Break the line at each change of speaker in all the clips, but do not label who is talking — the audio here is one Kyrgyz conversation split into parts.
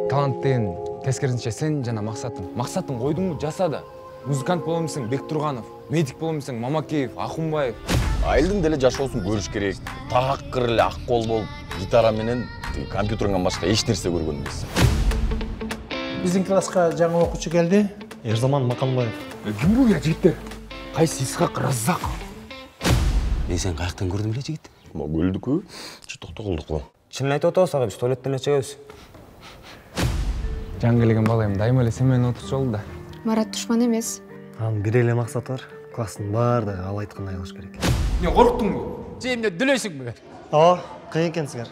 талант деген тескерисинче сен жана максатың койдуңбу жаса да. Музыкант боломусуң Бектурганов, медик боломусуң Мамакеев, Ахунбаев.
Айылдын деле жашоосун көрүш керек. Такыр эле ак кол болуп, гитара менен компьютерден башка эч нерсе көргөн эмес.
Биздин класска жаңы окуучу келди.
Эрзаман Маканбаев.
Ким бул я жигиттер? Кайсы Исхак Раззаков?
Сен каяктан көрдүң эле жигит?
Көлдүкү, чытыкты кылдык го.
Чынын айтып атабыз ага, биз туалеттен эле чыгабыз.
Жаңы келген балайым дайыма эле сен менен отурчу болду да.
Марат душман эмес.
Анын бир эле максаты бар. Класстын баардыгы ал айткандай кылыш керек.
Эмне корктуңбу? Же эмне дүлөйсүңбү?
Ооба, кыйын экенсиңер.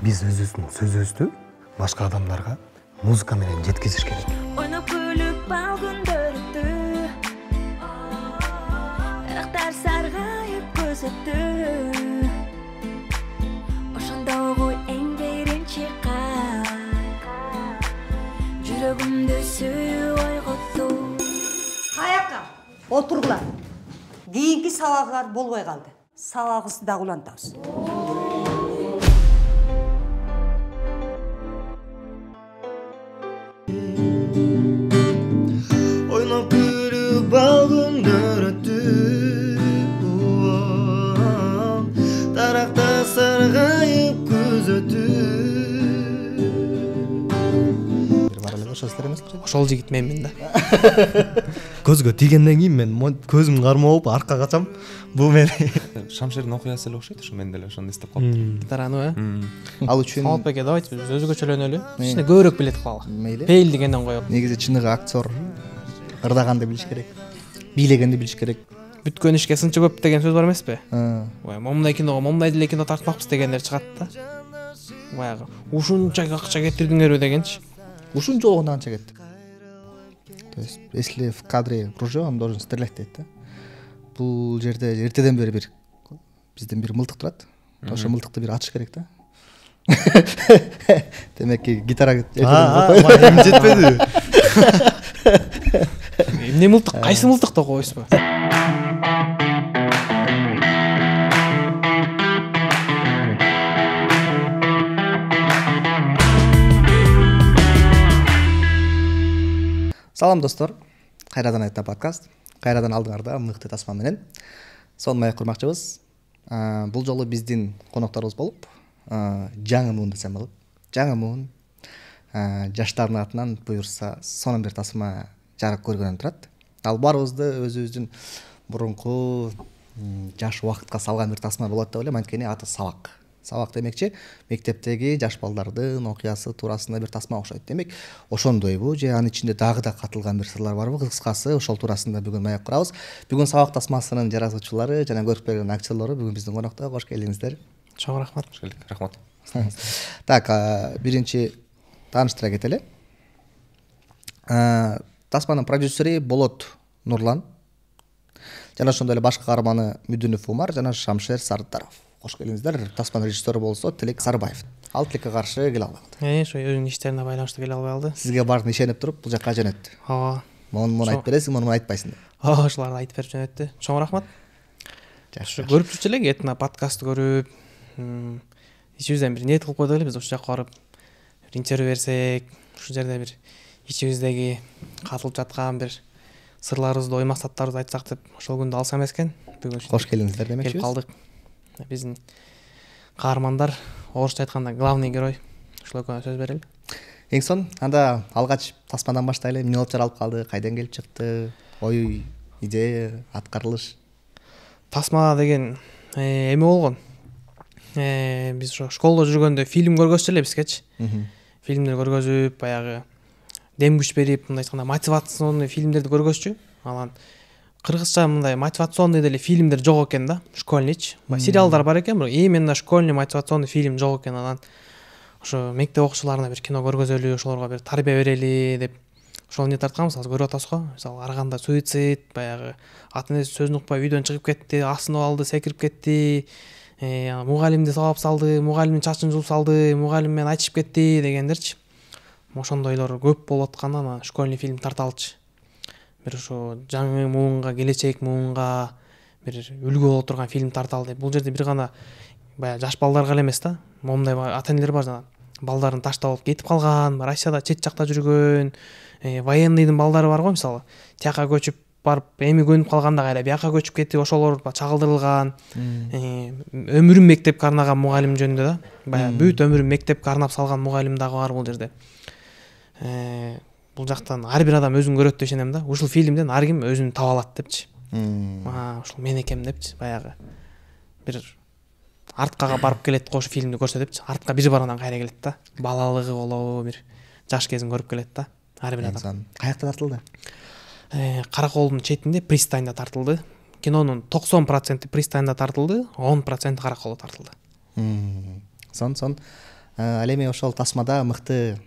Биз өзүбүздүн сөзүбүздү башка адамдарга музыка менен жеткизиш керек.
Ойноп күлүп бал күндөр өттү. Дарактар саргайып көз өттү. Ошондогу эң биринчи кат жүрөгүмдү сүйүү ойготту.
Каяка отургула. Кийинки сабаклар болбой калды. Сабагыбызды дагы улантабыз.
Ойноп күлүп бал күндөр өттү. Даракта саргайып көз өттү.
Ошол жигит менмин да.
Көзгө тийгенден кийин мен көзүм кармап арка качам. Бул мен
Шамшердин окуясы эле окшойт, ошо мен деле ошону эстеп калдым.
Гитараны,
Ал үчүн
Самалбекке давайте биз өзгөчөлөнөлү. Ичине көбүрөөк билет кылалы.
мейли.
Пейил дегенден коёп.
Негизи чыныгы актер ырдаганды билиш керек. Бийлегенди билиш керек.
Бүткөн ишке сынчы көп деген сөз бар эмеспи?
Ой,
Момундай киного момундай деле кино тартмакпыз дегендер чыгат да. Баягы ушунча акча кетирдиңерби дегенчи.
ушунча болгондо канча кетти? То есть, если в кадре ружье, он должен стрелять дейт да. Бул жерде эртеден бери бир бизден бир мылтык турат. Ошо мылтыкты бир атыш керек да. Демек гитара
эми жетпеди.
Эмне мылтык? Кайсы мылтыкты койсузбу?
Салам достор. Кайрадан айта подкаст. Кайрадан алдыңарда мыкты тасма менен. Сонун аяк курмакчыбыз. Бул жолу биздин конокторубуз болуп, жаңы муун десем болот. Жаңы муун жаштардын атынан буюрса сонун бир тасма жарык көргөнүн турат. Ал баарыбызды өзүбүздүн мурунку жаш убакытка салган бир тасма болот деп ойлойм. Анткени аты сабак. Сабак демекчи мектептеги жаш балдардын окуясы туурасында бир тасма окшойт. Демек, ошондойбу же анын ичинде дагы да катылган бир сырлар барбы? Кыскасы ошол туурасында бүгүн маек курабыз. Бүгүн сабак тасмасынын жаратуучулары жана көрүп берген актерлору бүгүн биздин конокто. Кош келиңиздер.
Чоң рахмат.
Рахмат.
Так, биринчи тааныштыра кетели. Тасманын продюсери Болот Нурлан. Жана ошондой эле башкы каарманы Мүдүнов Умар жана Шамшер Сардаров. Кош келиңиздер. Тасманын режиссеру болсо Тилек Сарыбаев. Ал Тилекке каршы келе албады.
Ошо өзүнүн иштерине байланыштуу келе албай калды.
Сизге бардым ишенип туруп, бул жакка жөнөттү.
Ооба.
Муну айтып бересиң, муну айтпайсың деп.
Ооба, ошоларды айтып берип жөнөттү. Чоң рахмат. Ошо көрүп жүрчү элек, этна подкаст көрүп, ичибизден бир ниет кылып койдук эле, биз ушул жакка барып бир интервью берсек, ушул жерде бир ичибиздеги катылып жаткан бир сырларыбызды, ой максаттарыбызды айтсак деп, ошол күндү алсам эмескен. Бүгүн
кош келиңиздер демекчи.
Келип калдык. Биздин каармандар, орусча айтканда главный герой. Ошол экөөбүз сөз берели.
Эң сонун, анда алгач тасмадан баштайлы. Эмне болуп жаралып калды? Кайдан келип чыкты? Ой, идея, аткарылыш.
Тасма деген эме болгон. Биз ошо школдо жүргөндө фильм көргөзчү эле бизгечи. Фильмдер көргөзүп, баягы дем күч берип, мындай айтканда мотивационный фильмдерди көргөзчү. Алан кыргызча мындай мотивационный деле фильмдер жок экен да, школьнич. Сериалдар бар экен, бирок именно школьный мотивационный фильм жок экен. Анан ошо мектеп окуучуларына бир кино көргөзөлү, ошолорго бир тарбия берели деп ошол не тартканбыз. Азыр көрүп атасыз го. Мисалы Арганда суицид, баягы ата энеси сөзүн укпай үйдөн чыгып кетти, асынып алды, секирип кетти. Мугалимди сабап салды, мугалимдин чачын жууп салды, мугалим менен айтышып кетти дегендерчи. ошондойлор көп болуп атканда школьный фильм тарталчы. Бир ошо жаңы муунга, келечек муунга бир үлгү боло турган фильм тарталды. Бул жерде бир гана баягы жаш балдарга эле эмес да. Момундай ата энелер бар жана балдарын таштап алып кетип калган, Россияда чет жакта жүргөн, военныйдын балдары бар го мисалы. Тияка көчүп барып эми көнүп калганда кайра бияка көчүп кетип, ошолор чагылдырылган. Өмүрүн мектепке арнаган мугалим жөнүндө да. Баягы бүт өмүрүн мектепке арнап салган мугалим дагы бар бул жерде. Бул жактан ар бир адам өзүн көрөт деп ишенем да. Ушул фильмден ар ким өзүн таба алат депчи. Ушул мен экем депчи. Баягы бир арткага барып келет го ошол фильмди көрсө депчи. Артка бир барадан кайра келет да. Балалыгы болобу, бир жаш кезин көрүп келет да. Ар бир адам.
Каякта тартылды?
Караколдун четинде, пристаньда тартылды. Кинонун 90% пристаньда тартылды, 10% Караколдо тартылды.
Сон. Ал эми ошол тасмада мыкты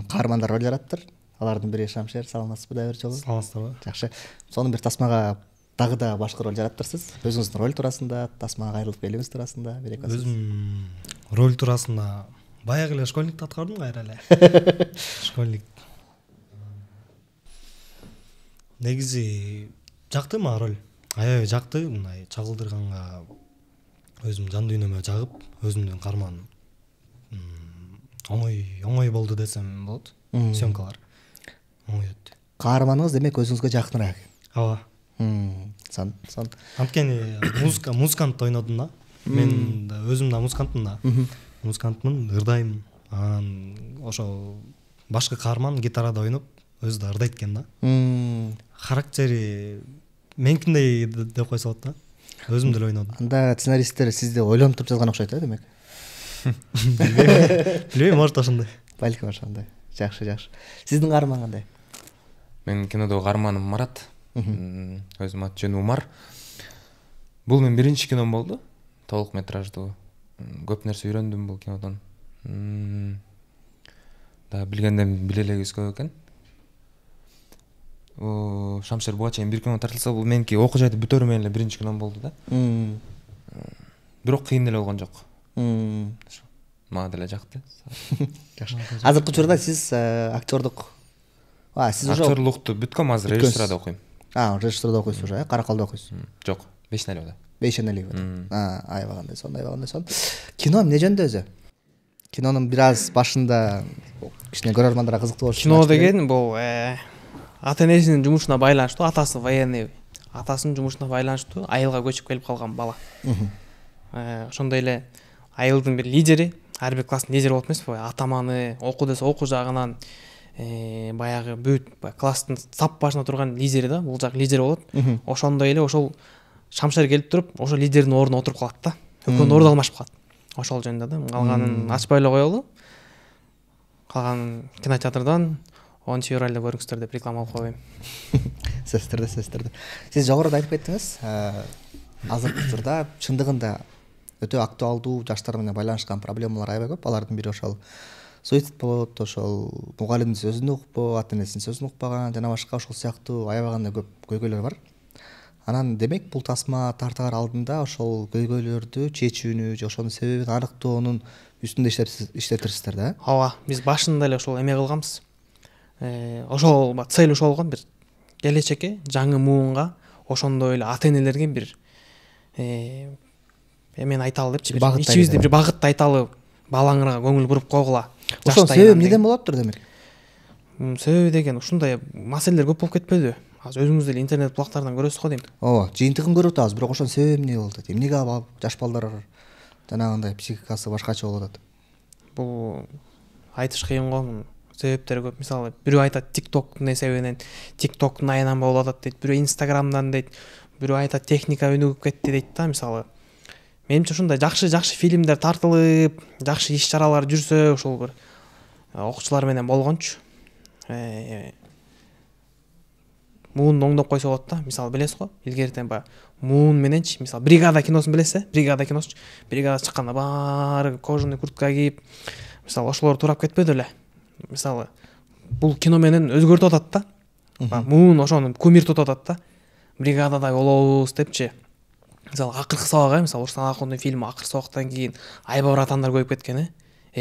каармандар роль жараттыр. Алардын бири Шамшер, саламатсызбы да бир жолу?
Саламатсыздарбы?
Жакшы. Сонун бир тасмага дагы да башка роль жараттырсыз. Өзүңүздүн роль туурасында, тасмага кайрылып келүүңүз туурасында бир эки сөз.
Өзүм роль туурасында баягы эле школьникти аткардым кайра эле. Школьник. Негизи жакты мага роль. Аябай жакты, мындай чагылдырганга өзүм жан дүйнөмө жагып, өзүмдүн карман оңой болду десем болот. Съемкалар оңой өттү.
Каарманыңыз демек өзүңүзгө жакыныраак.
Ооба.
Сон.
Анткени музыкант ойнодум да. Мен өзүм да музыкантмын да. Музыкантмын, ырдайм. Анан ошо башка каарман гитарада ойноп, өзү да ырдайт экен да. Характери меникиндей деп койсо болот да. Өзүм деле ойнодум.
Анда сценаристтер сизди ойлонуп туруп жазган окшойт демек.
Билбейм, может ошондой.
Балким ошондой. Жакшы. Сиздин каарман кандай?
Менин кинодогу каарманым Марат. Өзүм аты жөнүм Умар. Бул менин биринчи кином болду. Толук метраждуу. Көп нерсе үйрөндүм бул кинодон. Да билгенден биле элегибиз көп экен. Шамшер буга чейин бир кино тартылса, бул меники окуу жайды бүтөрү менен эле биринчи кином болду да. Бирок кыйын эле болгон жок. Мага деле жакты.
Жакшы. Азыркы учурда сиз актёрдук. Сиз уже
актёрлукту бүткөм, азыр режиссурада окуйм.
Режиссурада окуйсуз уже, Караколдо окуйсуз.
Жок, Бешналевда.
Айбагандай сон. Кино эмне жөнүндө өзү? Кинонун бир аз башында кичине көрөрмандарга кызыктуу болушу.
Кино деген бул ата энесинин жумушуна байланыштуу, атасы военный. Атасынын жумушуна байланыштуу айылга көчүп келип калган бала. Ошондой эле айылдын бир лидери, ар бир класстын лидери болот эмеспи? Атаманы, окуу десе окуу жагынан баягы бүт класстын сап башына турган лидери да, бул жак лидер болот. Ошондой эле ошол Шамшер келип туруп, ошол лидердин ордуна отуруп калат да. Экөөнүн орду алмашып калат. Ошол жөнүндө да. Калганын ачпай эле коелу. Калганын кинотеатрдан 10 февралда көрүңүздөр деп реклама алып коеюн.
Сөздөрдө. Сиз жогоруда айтып кеттиңиз, азыркы учурда чындыгында өтө актуалдуу жаштар менен байланышкан проблемалар аябай көп. Алардын бири ошол суицид болот, ошол мугалимдин сөзүн укпоо, ата энесинин сөзүн укпаган жана башка ошол сыяктуу аябагандай көп көйгөйлөр бар. Анан демек бул тасма тартаар алдында ошол көйгөйлөрдү чечүүнү же ошонун себебин аныктоонун үстүндө иштетирсиздер да?
Ооба, биз башында эле ошол эме кылганбыз. Ошол цель ошол болгон, бир келечекке, жаңы муунга, ошондой эле ата энелерге бир эмени айталы депчи, ичибизде бир багытты айталы, балаңарга көңүл буруп койгула.
Ошол себеби эмнеден болоптур демек?
Себеби деген ушундай маселелер көп болуп кетпедиби? Азыр өзүңүз деле интернет булактарынан көрөсүз го дейм.
Ооба, жыйынтыгын көрүп атабыз, бирок ошонун себеби эмне болду? Эмнеге жаш балдар жанагындай психикасы башкача болуп атат?
Бул айтыш кыйын го. Себептери көп. Мисалы, бирөө айтат TikToктун эсебинен, TikToктун айынан болуп атат дейт, бирөө Instagramдан дейт, бирөө айтат техника өнүгүп кетти дейт да, мисалы. Менимче ушундай жакшы фильмдер тартылып, жакшы иш-чаралар жүрсө, ошол бир окуучулар менен болгончу. Муун оңдоп койсо болот да. Мисалы, билесиз го, илгертен баягы Муун мененчи, мисалы, бригада киносун билесиз, бригада киносу. Бригада чыкканда баары кожаный куртка кийип, мисалы, ошолор турап кетпеди эле. Мисалы, бул кино менен өзгөртүп атат да. Муун ошону кумир тутуп атат да. Бригададай болобуз депчи. Мисалы, акыркы сабак, мисалы, Урсан Акундун фильми акыркы сабактан кийин айба братандар көйүп кеткен,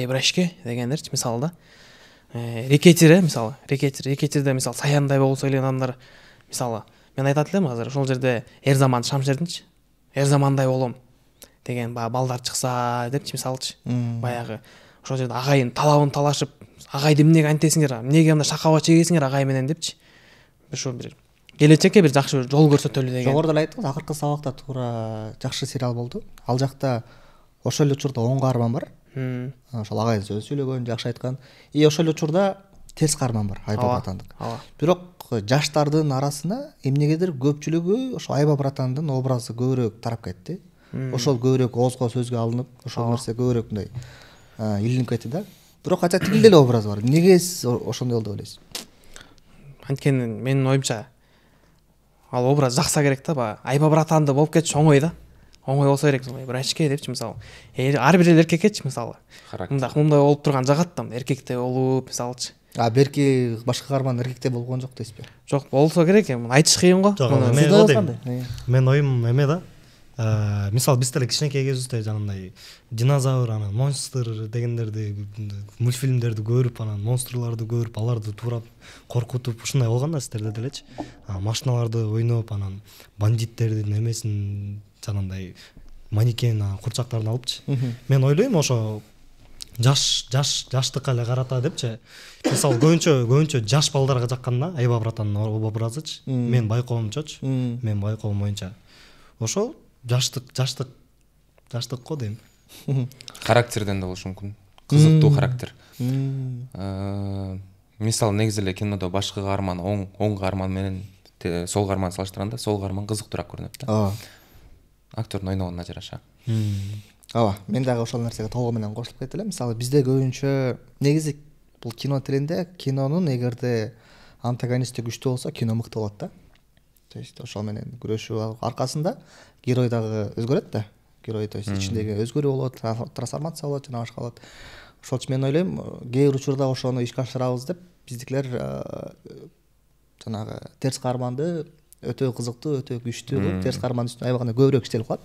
брашке дегендерчи, мисалы да. рекетир мисалы рекетирде мисалы саяндай болсо эле адамдар мисалы мен айтат элем азыр ошол жерде эр заман шамшердинчи эр замандай болом деген баягы балдар чыкса депчи мисалычы баягы ошол жерде агайын талабын талашып агайды эмнеге антесиңер эмнеге мындай шакаба чегесиңер агай менен депчи ошо бир келечекке бир жакшы жол көрсөтөлү деген
жогоруда эле айттыңыз акыркы сабакта туура жакшы сериал болду ал жакта ошол эле учурда 10 каарман бар ошол агай сөз сүйлөгөн жакшы айткан и ошол эле учурда терс каарман бар айба братандык бирок жаштардын арасына эмнегедир көпчүлүгү ошо айба братандын образы көбүрөөк тарап кетти ошол көбүрөөк оозго сөзгө алынып ошол нерсе көбүрөөк мындай илинип кетти да бирок кача тил эле образ бар эмнеге сиз ошондой болду деп ойлойсуз
анткени менин оюмча ал образ жакса керек да баягы айба братанды болуп кетиш оңой да оңой болсо керек бир ачке депчи мисалы ар бир эркеккечи мисалы мындай болуп турган жагат да эркектей болуп мисалычы
берки башка каарман эркектей болгон жок дейсизби
жок болсо керек айтыш кыйын го
менин оюм эме да мисалы биз деле кичинекей кезибизде жанагындай динозавр анан монстр дегендерди мультфильмдерди көрүп анан монстрларды көрүп аларды туурап коркутуп ушундай болгон да сиздерде делечи машиналарды ойноп анан бандиттердин эмесин жанагындай манекен курчактарын алыпчы мен ойлойм ошо жаштыкка эле карата депчи мисалы көбүнчө жаш балдарга жакканда айба братандын образычы менин байкоомчочу менин байкоом боюнча ошол жаштыкко дейм
характерден да болушу мүмкүн кызыктуу характер мисалы негизи эле кинодо башкы каарман оң каарман менен сол каарман салыштырганда сол каарман кызыктуураак көрүнөт да актердун ойногонуна жараша
ооба мен дагы ошол нерсеге толугу менен кошулуп кетти элем мисалы бизде көбүнчө негизи бул кино тилинде кинонун эгерде антагонисти күчтүү болсо кино мыкты болот да то есть ошол менен күрөшүү аркасында герой дагы өзгөрөт да герой то есть ичиндеги өзгөрүү болот трансформация болот жана башка болот ошол үчүн мен ойлойм кээ бир учурда ошону ишке ашырабыз деп биздикилер жанагы терс каарманды өтө кызыктуу өтө күчтүү кылып терс каармандын үстүнө аябаганда көбүрөөк иштелип калат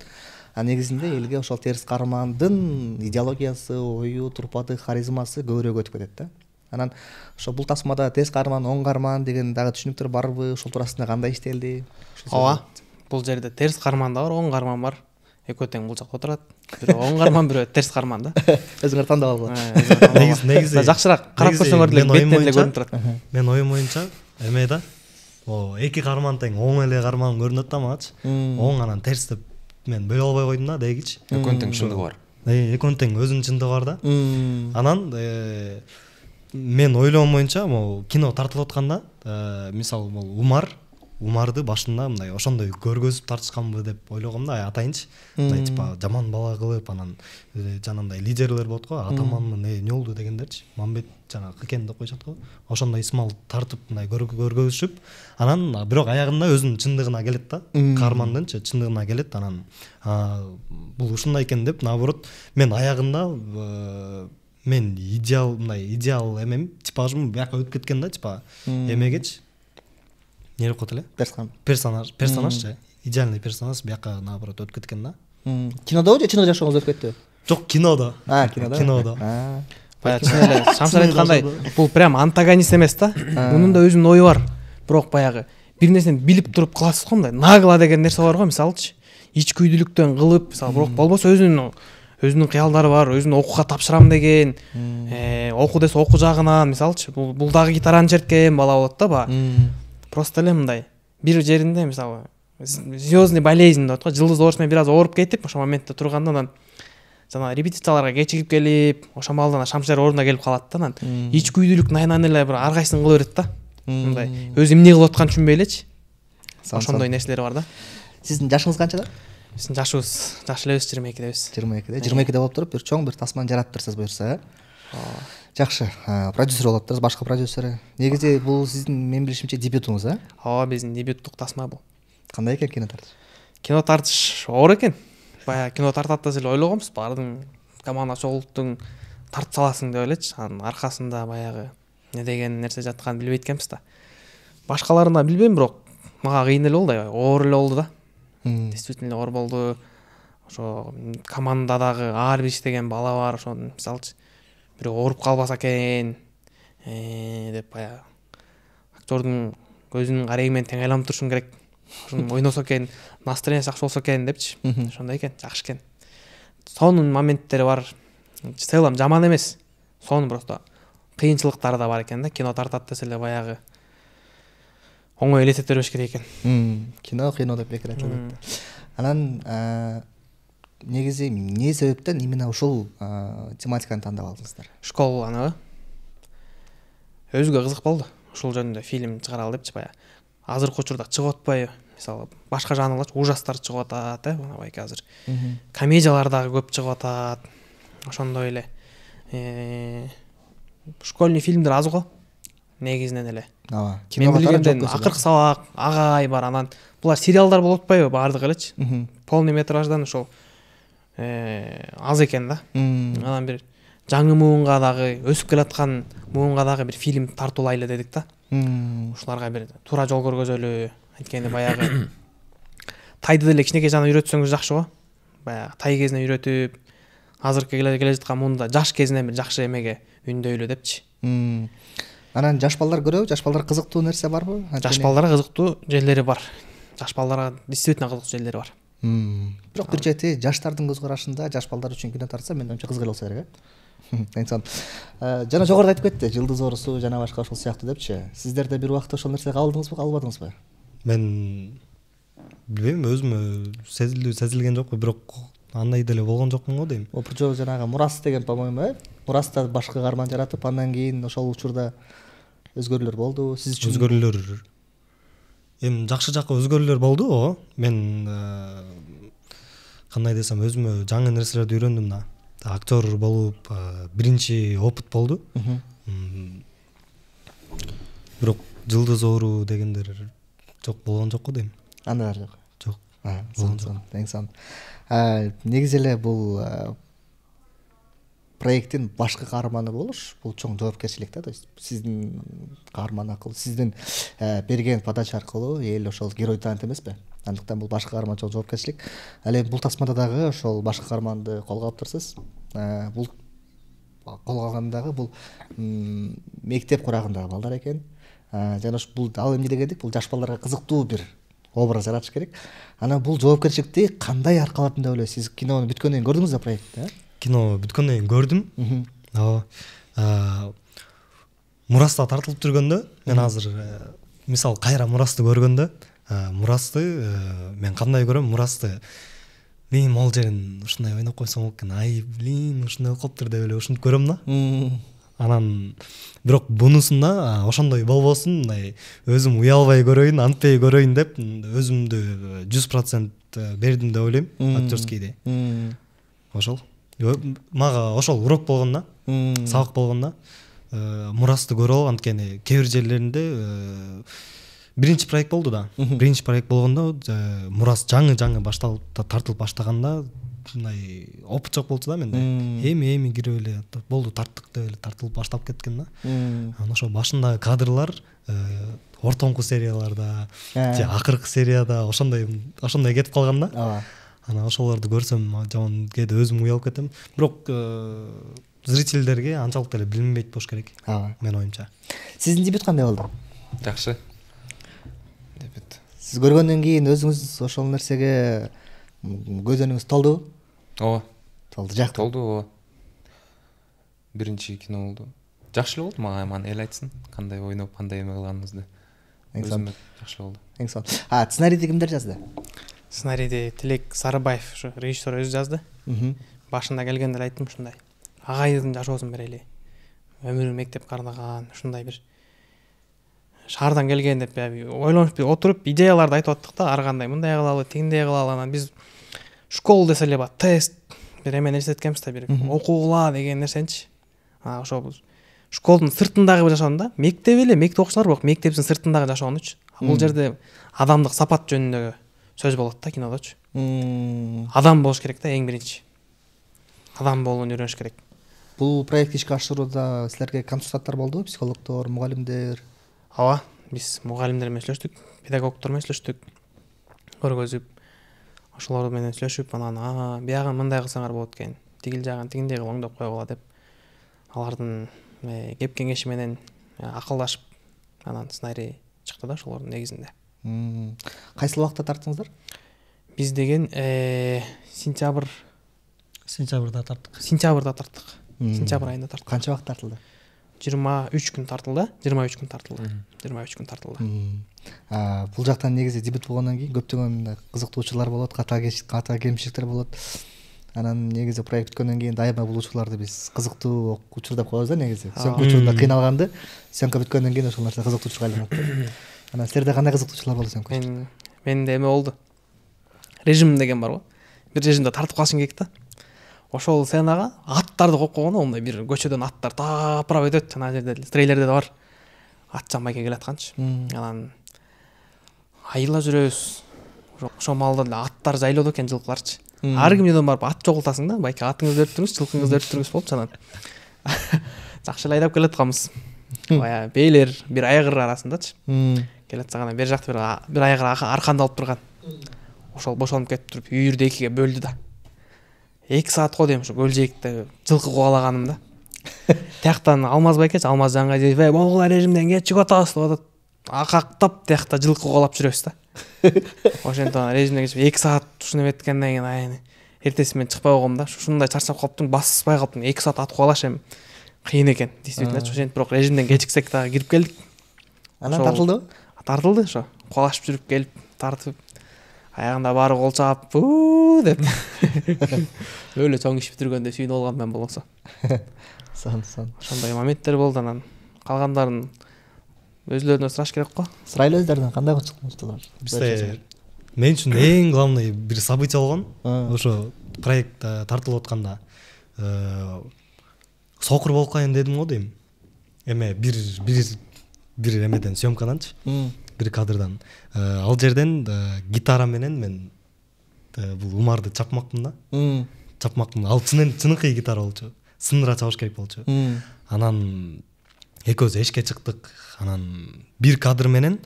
негизинде элге ошол терс каармандын идеологиясы ою турпаты харизмасы көбүрөөк өтүп кетет да анан ошо бул тасмада терс каарман оң каарман деген дагы түшүнүктөр барбы ошол туурасында кандай иштелди
ооба бул жерде терс каарман да бар оң каарман бар экөө тең бул жакта отурат бирөө оң каарман бирөө терс каарман да
өзүңөр тандап алгыла
негизи
жакшыраак карап көрсөңөр деле беттен эле көрүнүп турат
менин оюм боюнча эме да эки каарман тең оң эле каарман көрүнөт да магачы оң анан терс деп мен бөлө албай койдум да дегичи
экөөнүн тең чындыгы бар
экөөнүн тең өзүнүн чындыгы бар да анан мен ойлоом боюнча могу кино тартылып атканда мисалы бул умарды башында мындай ошондой көргөзүп тартышканбы деп ойлогом да атайынчы мындай типа жаман бала кылып анан жанагындай лидерлер болот го атаманмы эмне болду дегендерчи мамбет жанагы кыкен деп коюшат го ошондой исм алып тартып мындай көргөзүшүп анан бирок аягында өзүнүн чындыгына келет да каармандынчы чындыгына келет анан бул ушундай экен деп наоборот мен аягында мен идеал эмем типажым бияка өтүп кеткен да типа эмегечи эмне деп коет эле персонажчы идеальный персонаж бияка наоборот өтүп кеткен да
кинодобу же чыныгы жашооңузда өтүп кеттиби
жок кинодо
кинодо
баягы чын эле шамшар айткандай бул прям антагонист эмес да мунун да өзүнүн ою бар бирок баягы бир нерсени билип туруп кыласыз го мындай нагло деген нерсе бар го мисалычы ичкүйдүүлүктөн кылып мисалы бирок болбосо өзүнүн кыялдары бар өзүн окууга тапшырам деген окуу десе окуу жагынан мисалычы бул дагы гитараны черткен бала болот да баягы просто эле мындай бир жеринде мисалы звездный болезнь деп коет го жылдыз оорусу менен бир аз ооруп кетип ошол моментте турганда анан жана репетицияларга кечигип келип ошол маалда шамшер ордуна келип калат да анан ичкүйдүүлүк найнан эле бир ар кайсысын кыла берет да мындай өзү эмне кылып атканын түшүнбөй элечи ошондой нерселери бар да
сиздин жашыңыз канчада
биздин жашыбыз жаш элебиз 22дебиз
22де болуп туруп бир чоң бир тасманы жараттырсыз буюрса жакшы продюсер болуп атасыз башкы продюсер негизи бул сиздин менин билишимче дебютуңуз
ооба биздин дебюттук тасма бул
кандай экен
кино тартыш оор экен баягы кино тартат эле ойлогонбуз баардык команда чогулттуң тартып саласың деп элечи анын аркасында баягы эмне деген нерсе жатканын билбейт экенбиз да башкаларына билбейм бирок мага кыйын эле болду оор эле болду да действительно оор болду ошо командадагы ар бир иштеген бала бар ошо мисалычы бирөө ооруп калбаса экен деп баягы актердун көзүнүн карайы менен тең айланып турушуң керек. Ойносо экен, настроениясы жакшы болсо экен депчи. Ошондой экен, жакшы экен. Сонун моменттери бар. В целом жаман эмес. Сонун просто кыйынчылыктары да бар экен да. Кино тартат десе эле баягы оңой элестете бербеш керек экен.
Кино деп бекер айтылды. Анан негизи эмне себептен именно ушул тематиканы тандап алдыңыздар?
Школа анабы. Өзгө кызык болду. Ушул жөнүндө фильм чыгаралы депчи баягы. Азыркы учурда чыгып атпайбы? Мисалы башка жанрлар, ужастар чыгып атат, байке азыр. Комедиялар дагы көп чыгып атат. Ошондой эле школьный фильмдер аз го. Негизинен эле. Киного билгенден акыркы сабак, агай бар, анан булар сериалдар болуп атпайбы баардыгы элечи. Полный метраждан ошол аз экен да. Анан бир жаңы муунга дагы өсүп келаткан муунга дагы бир фильм тартуулайлы дедик да. Ушуларга бир туура жол көргөзөлү. Анткени баягы тайды деле кичинекей жана үйрөтсөңүз жакшы го. Баягы тай кезинен үйрөтүп, азыркы келе жаткан муунда жаш кезинен бир жакшы эмеге үндөйлү депчи.
Анан жаш балдар көрөбү? Жаш балдарга кызыктуу нерсе барбы?
Жаш балдарга кызыктуу жерлери бар. Жаш балдарга действительно кызыктуу жерлери бар.
Бирок бир чети жаштардын көз карашында жаш балдар үчүн кино тартса, мен оюмча кызык эле болсо керек, Эңсон. Жана жогоруда айтып кетти, Жылдыз оорусу жана башка ошол сыяктуу депчи. Сиздер да бир убакта ошол нерсеге кабылдыңызбы, кабылбадыңызбы?
Мен билбейм, өзүмө сезилген жокпу, бирок андай деле болгон жокмун го дейм.
Опуржо жанагы Мурас деген, по-моему, Мураста башкы каарман жаратып, андан кийин ошол учурда өзгөрүүлөр болду. Сиз үчүн
өзгөрүүлөр жакшы жакка өзгөрүүлөр болду. Мен кандай десем, өзүмө жаңы нерселерди үйрөндүм да. Актер болуп биринчи опыт болду. Бирок Жылдыз оору дегендер жок болгон жок го дейм.
Андайлар жок.
Жок.
Эңсон. Негизи эле бул проекттин башкы каарманы болуш, бул чоң жоопкерчилик да. То есть сиздин каарман аркылуу, сиздин берген подача аркылуу эл ошол герой таанат эмеспи? Андыктан бул башкы каарман чоң жоопкерчилик. Ал эми бул тасмада дагы ошол башкы каарманды колго алып турсуз. Бул колго алгандагы бул мектеп курагындагы балдар экен. Жана бул ал эмне дегендик, бул жаш балдарга кызыктуу бир образ жаратыш керек. Анан бул жоопкерчиликти кандай аркаладым деп ойлойсуз? Сиз кинону бүткөндөн кийин көрдүңүз да проектти?
Кино бүткөндөн кийин көрдүм. Ооба. Мураста тартылып жүргөндө, мен азыр мисалы кайра Мурасты көргөндө, Мурасты мен кандай көрөм? Мурасты мен ал жерин ушундай ойноп койсом болот экен. Ай, блин, ушундай болуп калыптыр деп эле ушинтип көрөм да. Анан бирок бунусунда ошондой болбосун, мындай өзүм уялбай көрөйүн, антпай көрөйүн деп өзүмдү 100% бердим деп ойлойм, актерскийди. Ошол. Мага ошол урок болгон да, сабак болгон да. Мурасты көрүп алып, анткени кээ бир жерлеринде биринчи проект болду да. Биринчи проект болгондо Мурас жаңы башталып тартылып баштаганда мындай опыт жок болчу да менде. Эми кирип эле болду, тарттык деп эле тартылып баштап кеткен да. Анан ошо башындагы кадрлар ортоңку серияларда, же акыркы серияда ошондой кетип калган да. Анан ошолорду көрсөм жаман кээде өзүм уялып кетем. Бирок зрительдерге анчалык деле билинбейт болуш керек. Мен оюмча.
Сиздин дебют кандай болду?
Жакшы. Дебют.
Сиз көргөндөн кийин өзүңүз ошол нерсеге көзөнүңүз толдубу?
Ооба.
Толду, жакты.
Толду, ооба. Биринчи кино болду. Жакшы эле болду, мага эл айтсын, кандай ойноп, кандай эме кылганыбызды. Өзүмө жакшы болду.
Эңсон. Сценарийди кимдер жазды?
Сценарийди Тилек Сарыбаев, ушу режиссер өзү жазды. Башында келгенде айттым ушундай. Агайдын жашоосун берели. Өмүрүн мектепке арнаган, ушундай бир шаардан келген деп ойлонуп отуруп идеяларды айтып аттык да, ар кандай мындай кылалы, тигиндей кылалы. Анан биз школа десе эле бар, тест бир эмени элестеткенбиз да, бир окуугула деген нерсенчи. Ошол школдун сыртындагы бир жашоон да, мектеп эле, мектеп окуучулар, бирок мектептин сыртындагы жашоонучу. Бул жерде адамдык сапат жөнүндө сөз болот да кинодочу. Адам болуш керек да, эң биринчи. Адам болууну үйрөнүш керек.
Бул проект ишке ашырууда силерге консультанттар болдубу? Психологдор, мугалимдер?
Ооба, биз мугалимдер менен сүйлөштүк, педагогдор менен сүйлөштүк. Көргөзүп, ошолор менен сүйлөшүп, анан биягын мындай кылсаңар болот экен, тигил жагын тигиндей кылып оңдоп койгула деп алардын кеп кеңеши менен акылдашып анан сценарий чыкты да ошолордун негизинде.
Кайсыл убакта тарттыңыздар?
Биз деген сентябрда
тарттык.
Сентябрда тарттык. Сентябрь айында тарттык.
Канча убакыт тартылды?
23 күн тартылды. 23 күн тартылды. 23 күн тартылды.
Бул жактан негизи дебют болгондон кийин көптөгөн кызыктуучулар болот, ката кемчиликтер болот. Анан негизи проект бүткөндөн кийин дайыма бул учурларды биз кызыктуу учур деп коебуз да негизи. Сөмкө учурунда кыйналганды, сөмкө бүткөндөн кийин ошол нерсе кызыктуу учурга айланат. Анан силерде кандай кызыктуучулар болду сөмкө?
Менде эме болду. Режим деген бар го. Бир режимде тартып калышың керек да. Ошол сценага аттарды коюп койгондо мындай бир көчөдөн аттар тапырап өтөт. Ана жерде трейлерде да бар. Атчан байке келатканчы. Анан айыла жүрөбүз. Ошол маалда эле аттар жайлоодо экен, жылкыларчы. Ар кимден барып ат жогултасың да, байке атыңызды өрттүңүз, жылкыңызды өрттүңүз болчу анан. Жакшы эле айдап келатканбыз. Бая бейлер бир айгыр арасындачы. Келатсак анан бер жакта бир айгыр арканды алып турган. Ошол бошонуп кетип туруп үйүрдү экиге бөлдү да. 2 саат го дейм, ошо көлжээкте жылкы кубалаганым да. Тияктан Алмаз байкеч, Алмаз Жангазиев, болгула режимден кетчип атабыз деп атат. Акактап тиякта жылкы кубалап жүрөбүз да. Ошентип режимден кетип 2 саат ушуну эметкенден кийин эртеси мен чыкпай койгом да. Ушундай чарчап калыптым, баспай калыптым. 2 саат ат кубалаш эми кыйын экен. Действительно, ошентип бирок режимден кечиксек дагы кирип келдик.
Анан тартылдыбы?
Тартылды ошо. Кубалашып жүрүп келип тартып аягында баары кол чаап деп. Өлө чоң иш бүтүргөндө сүйүнүп алгам мен болсо.
Сон.
Ошондой моменттер болду. Анан калгандарын өзлөрүнө сураш керек го.
Сурайлы өздөрүнөн кандай кызыктуучулар?
Бизде мен үчүн эң главный бир событие болгон. Ошо проект тартылып атканда сокур болуп кайын дедим го дейм. Эме бир эмеден съемкаданчы. Бир кадрдан. Ал жерден гитара менен мен бул умарды чапмакмын да. Чапмакмын. Ал чыныкы гитара болчу. Сындыра чабыш керек болчу. Анан экөөбүз эшикке чыктык. Анан бир кадр менен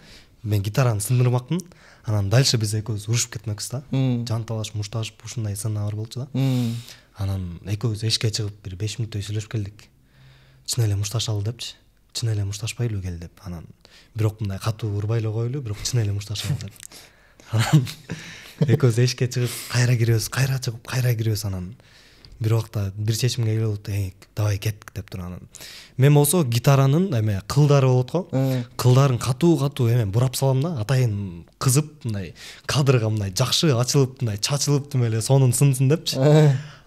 мен гитараны сындырмакмын. Анан дальше биз экөөбүз урушуп кетмекпиз да. Жан талашып, мушташып ушундай сцена бар болчу да. Анан экөөбүз эшикке чыгып бир 5 мүнөттөй сүйлөшүп келдик. Чын эле мушташалы депчи. Чын эле мушташпайлы кел деп. Анан бирок мындай катуу урбай эле койлу, бирок чын эле мушташалы деп. Анан экөөбүз эшикке чыгып кайра киребиз, кайра чыгып, кайра киребиз. Анан бир убакта бир чечимге келип давай кеттик деп туруп анан. Мен болсо гитаранын эме кылдары болот го. Кылдарын катуу эме бурап салам да, атайын кызып мындай кадрга мындай жакшы ачылып, мындай чачылып тим эле сонун сынсын депчи.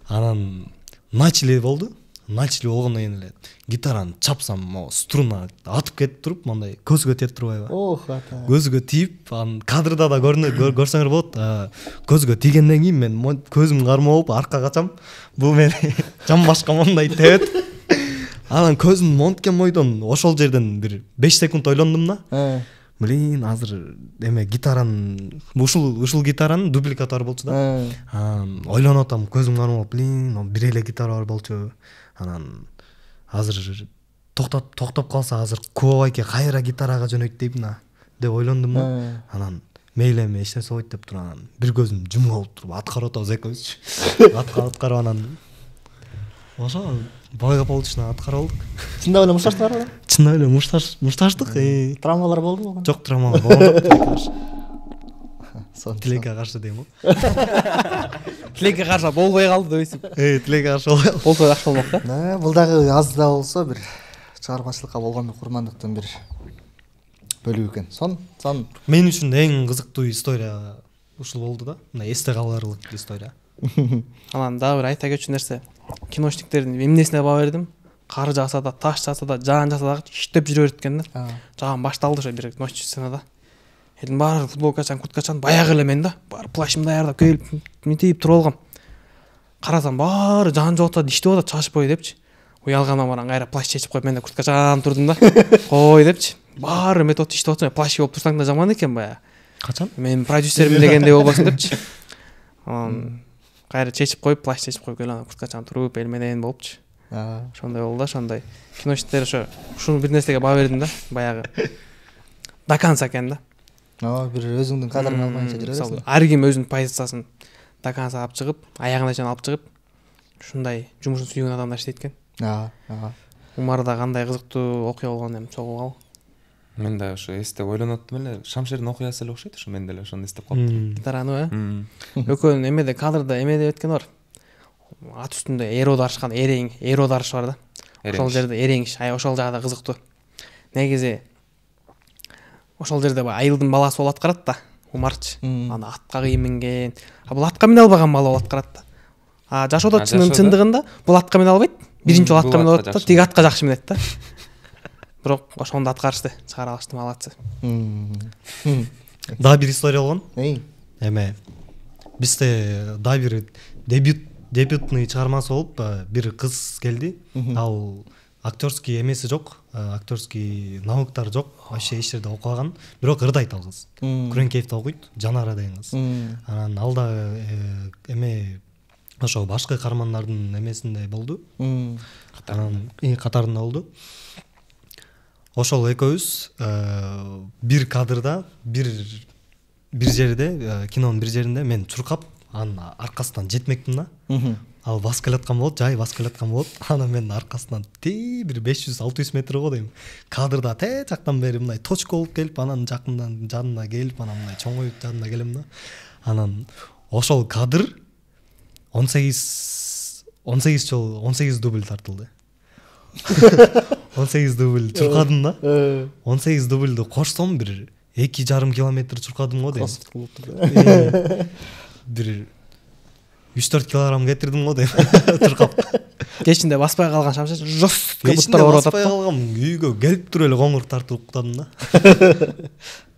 Анан начали болду. Начали болгондон кийин эле гитараны чапсам, могу струна атып кетип туруп, мындай көзгө тиеп турбайбы? Көзгө тийип, анан кадрда да көрсөңөр болот. Көзгө тийгенден кийин мен көзүм кармап арка качам. Бул мени жамбашка мондай тебет. Анан көзүм монткен мойдон ошол жерден бир 5 секунд ойлондум да. Блин, азыр эме гитаранын ушул гитаранын дубликаты бар болчу да. Ойлонуп атам, көзүм кармап, блин, бир эле гитара бар болчу. Анан азыр токтоп калса азыр Кубабайке кайра гитарага жөнөйт деймин деп ойлондум да. Анан мейли эме эч нерсе болбойт деп туруп анан бир көзүм жумуп алып туруп ат карап атабыз экөөбүз. Ат карап анан ошо благополучно ат карап алдык.
Чындап эле мушташтыңарбы?
Чындап эле мушташтык.
Травмалар болдубу?
Жок, травмалар болгон жок. Тилекке каршы дейм го.
Тилекке каршы болбой калды дейсиң.
Тилекке каршы болбой калды.
Болсо жакшы болмок да.
Бул дагы аз да болсо бир чыгармачылыкка болгон курмандыктын бир бөлүгү экен. Сон
мен үчүн эң кызыктуу история ушул болду да. Мына эсте каларлык история.
Анан дагы бир айта кетчү нерсе, киночниктердин эмнесине баа бердим? Кар жаса да, таш жаса да, жаан жаса да иштеп жүрө берет экен да. Жаан башталды ошо бир ночь сценада. Элдин баары футболкачан, курткачан, баягы эле мен да, баары плащымды даярдап келип, мынтип туруп алгам. Карасам баары жаан жок атат, иштеп атат, чачып кой депчи. Уялгандан баран кайра плащ чечип коюп, мен да курткачан турдум да. Кой депчи. Баары метод иштеп атат, плащ болуп турсаң да жаман экен бая.
Качан?
Мен продюсермин дегендей болбосун депчи. Кайра чечип коюп, плащ чечип коюп келип анан курткачан туруп, эл менен болупчу. Ошондой болду да, ошондой. Киночниктер ушуну бир нерсеге баа бердим да, баягы. До конца экен да.
Бир өзүңдүн кадрын алмайынча жүрө бересиң.
Ар ким өзүнүн позициясын до конца алып чыгып, аягына чейин алып чыгып, ушундай жумушун сүйгөн адамдар иштейт экен. Умарда кандай кызыктуу окуя болгон эми чогуу кал.
Мен да ошо эстеп ойлонуп аттым эле. Шамшердин окуясы эле окшойт ошо, мен деле ошону эстеп калыптым.
Гитараны экөөнүн эмеде кадрда эме деп өткөн бар. Ат үстүндө эро дарышкан эро дарыш бар да. Ошол жерде эреңиш, ошол жагы да кызыктуу. Негизи ошол жерде айылдын баласы болуп аткарат да, Умарчы. Аны атка кыйын минген. Бул атка мине албаган бала болуп аткарат да. Жашоодо чындыгында бул атка мине албайт. Биринчи жолу атка мине алат да, тиги атка жакшы минет да. Бирок ошондо аткарышты, чыгара алышты, молодцы.
Да бир история болгон. Эме бизде да бир дебютный чыгармасы болуп бир кыз келди. Ал актерский эмеси жок, актерский навыктары жок, вообще эч жерде окубаган, бирок ырдайт ал кыз. Күрөңкеевде окуйт, Жанара деген кыз. Анан ал да эме ошо башкы каармандардын эмесинде болду. Анан катарында болду. Ошол экөөбүз бир кадрда бир жерде, кинонун бир жеринде мен чуркап, анын аркасынан жетмекмин да. Ал басып келаткан болот, жай басып келаткан болот. Анан мен аркасынан бир 500-600 метр го дейм. Кадрда те жактан бери мындай точка болуп келип, анан жакындан жанына келип, анан мындай чоңоюп жанына келем да. Анан ошол кадр 18 жол 18 дубль тартылды. 18 дубль чуркадым да. 18 дубльду кошсом бир 2,5 километр чуркадым го дейм. Бир 3-4 килограмм кетирдим го дейм чуркап.
Кечинде баспай калган Шамшер жостко
буттар ооруп атат. Баспай калгам, үйгө келип туруп эле коңур тартып уктадым да.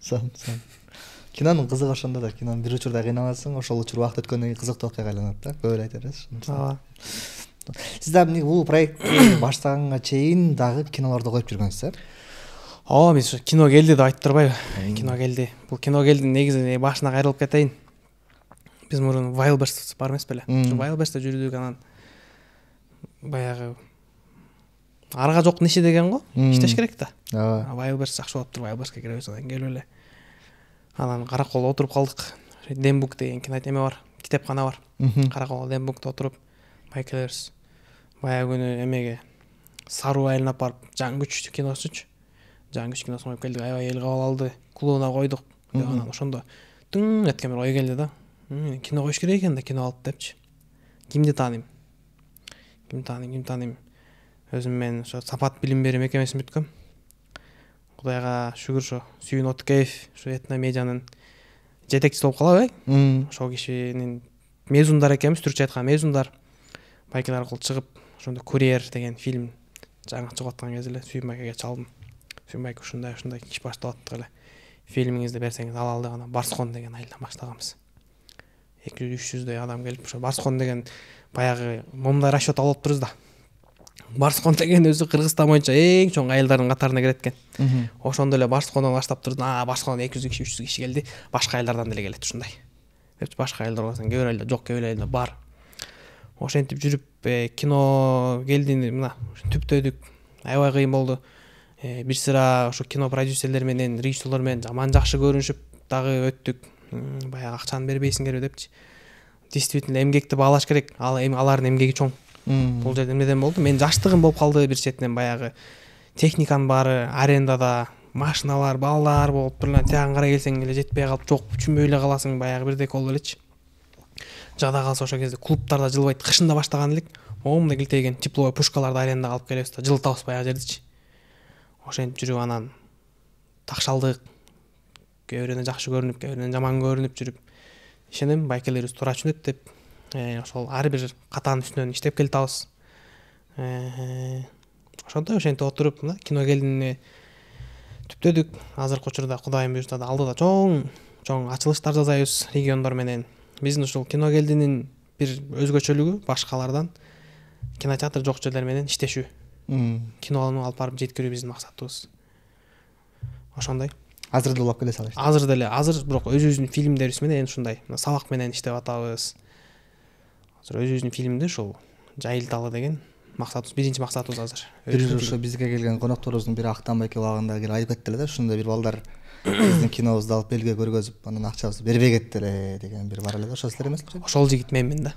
Сан. Кинонун кызыгы ошондо да, кинонун бир учурда кыйналасың, ошол учур убакыт өткөндөн кийин кызыктуу окуяга айланат да. Көп эле айта бересиз. Сиз дагы бул проектти баштаганга чейин дагы кинолордо коюп жүргөнсүз,
биз кино келди деп айтып турбайбы? Кино келди. Бул кино келдин негизи башына кайрылып кетейин. Биз мурун Wildberries бар эмес беле? Wildberries'те жүрдүк, анан баягы арга жок неше деген го, иштеш керек да. Wildberries жакшы болуп туруп Wildberries'ке киребиз, анан келип эле. Анан караколдо отуруп калдык. Дембук деген кинотеме бар, китепкана бар. Караколдо Дембукта отуруп байкелерибиз. Баягы күнү эмеге Саруу айылына барып, Жан күч киносучу. Жан күч киносун коюп келдик, аябай эл кабыл алды. Клубуна койдук. Анан ошондо тың эткем бир ой келди да. Кино коюш керек экен да, кино алып депчи. Кимди тааныйм? Өзүм мен ошо Сапат билим берүү мекемесин бүткөм. Кудайга шүгүр, ошо Сүйүн Откеев, ошо этномедианын жетекчиси болуп калабы? Ошол кишинин мезундар экенбиз, түркчө айткан мезундар. Байкелер аркылуу чыгып, ошондо Курьер деген фильм жаңы чыгып аткан кезде эле Сүйүн байкеге чалдым. Сүйүн байке ушундай иш баштап аттык эле. Фильмиңизди берсеңиз алалы, анан Барскон деген айылдан баштаганбыз. 200-300дөй адам келип, ошо Барскон деген баягы момундай расчет алып турбуз да. Барскон деген өзү Кыргызстан боюнча эң чоң айылдардын катарына кирет экен. Ошондо эле Барскондон баштап турдум. Барскондон 200 киши, 300 киши келди. Башка айылдардан деле келет ушундай. Депчи башка айылдар болсоң, кээ бир айылда жок, кээ бир айылда бар. Ошентип жүрүп кино келди, мына түптөдүк. Аябай кыйын болду. Бир сыра ошо кино продюсерлер менен, режиссерлор менен жаман жакшы көрүнүшүп дагы өттүк. Баягы акчаны бербейсиңерби депчи. Действительно эмгекти баалаш керек. Алардын эмгеги чоң. Бул жерде эмнеден болду? Мен жаштыгым болуп калды бир четинен, баягы техниканын баары арендада, машиналар, балдар болуп туруп, тягын карай келсең эле жетпей калып, жок түшүнбөй эле каласың, баягы бирдек болуп элечи. Жада калса ошол кезде клубтарда жылбайт, кышында баштаган элек. Мындай килтейген тепловой пушкаларды арендага алып келебиз да, жылытабыз баягы жердичи. Ошентип жүрүп анан такшалдык. Кээ биринен жакшы көрүнүп, кээ биринен жаман көрүнүп жүрүп, ишенем байкелерибиз туура түшүнөт деп, ошол ар бир катанын үстүнөн иштеп келатабыз. Ошондой ошентип отуруп, мына кино келдине түптөдүк. Азыркы учурда Кудайым буйрса да алдыда чоң ачылыштар жасайбыз региондор менен. Биздин ушул кино келдинин бир өзгөчөлүгү башкалардан кинотеатр жок жерлер менен иштешүү. Кинону алып барып жеткирүү биздин максатыбыз. Ошондой.
Азыр деле алып келе салыш.
Азыр бирок өзүбүздүн фильмдерибиз менен ушундай сабак менен иштеп атабыз. Азыр өзүбүздүн фильмди ушул жайылталы деген максатыбыз, биринчи максатыбыз азыр.
Бир ошо бизге келген конокторубуздун бири Актан байке убагында келип айтып кетти эле да, ушундай бир балдар биздин кинобузду алып элге көргөзүп, анан акчабызды бербей кетти эле деген бир бар эле да. Ошол силер эмессиңерби?
Ошол жигит менмин да.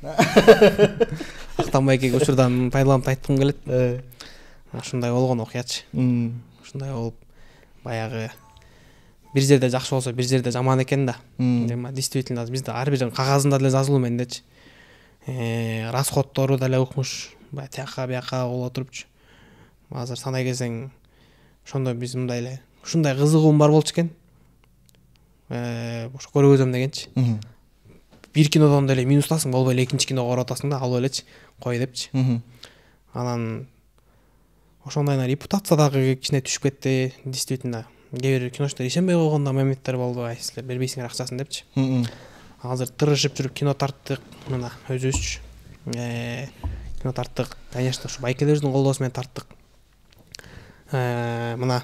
Актан байкеге учурдан пайдаланып айткым келет. ушундай болгон окуячы. Ушундай болуп баягы бир жерде жакшы болсо бир жерде жаман экен да. Действительно бизде ар бир кагазында деле жазылуу мендечи. Расходтору деле укмуш, баягы тияка бияка болуп отурупчу. Азыр санай келсең ошондо биз мындай эле ушундай кызыгуум бар болчу экен. Ошо көргөзөм дегенчи. Бир кинодон деле минустасың, болбой эле экинчи киного карап атасың да, алып элечи, кой депчи. Анан ошондой репутация дагы кичине түшүп кетти. Действительно, кээ бир киночулар ишенбей койгондо моменттер болду. Силер бербейсиңер акчасын депчи. Азыр тырышып жүрүп кино тарттык, мына өзүбүзчү. Кино тарттык. Конечно, ушу байкелерибиздин колдоосу менен тарттык. Мына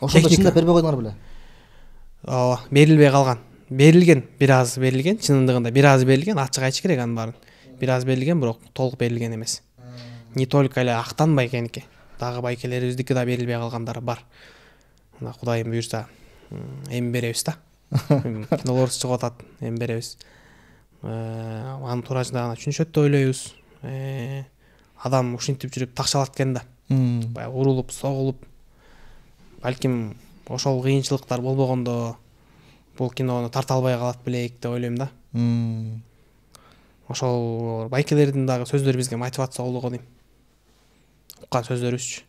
ошондо чындап бербей койдуңар беле?
Ооба, берилбей калган. Берилген, бир аз берилген, чынындыгында бир аз берилген, ачык айтыш керек анын баарын. Бир аз берилген, бирок толук берилген эмес. Не только эле Актанбай экеники, дагы байкелерибиздики да берилбей калгандары бар. Мына Кудайым буйрса, эми беребиз да. Кинолор чыгып атат, эми беребиз. Анын туурасында гана түшүнүшөт деп ойлойбуз. Адам ушинтип жүрүп такшалат экен да. Баягы урулуп, согулуп. Балким ошол кыйынчылыктар болбогондо бул кинону тарта албай калат белек деп ойлойм да. Ошол байкелердин дагы сөздөрү бизге мотивация болду го дейм. Уккан сөздөрүбүзчү.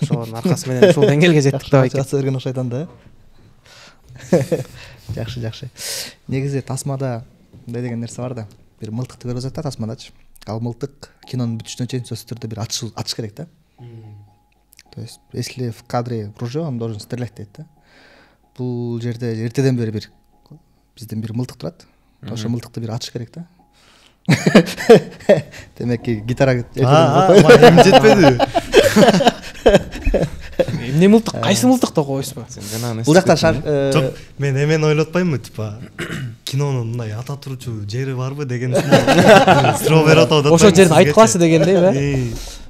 Ошонун аркасы менен ушул деңгээлге жеттик деп айтып
берген окшойт анда. Жакшы. Негизи тасмада мындай деген нерсе бар да. Бир мылтыкты көрүп атат тасмадачы. Ал мылтык кинонун бүтүшүнөн чейин сөзсүз түрдө бир атыш керек да. То есть, если в кадре ружье, он должен стрелять дейт да. Бул жерде эртеден бери бир бизден бир мылтык турат. Ошо мылтыкты бир атыш керек да. Демек гитара
эми жетпеди.
Эмне мылтык? Кайсы мылтыкты койсузбу?
Бул жакта
жок, мен эмени ойлоп атпаймынбы, типа кинонун мындай ата турчу жери барбы деген суроо берип атат.
Ошо жерди айтып каласы дегендей ба?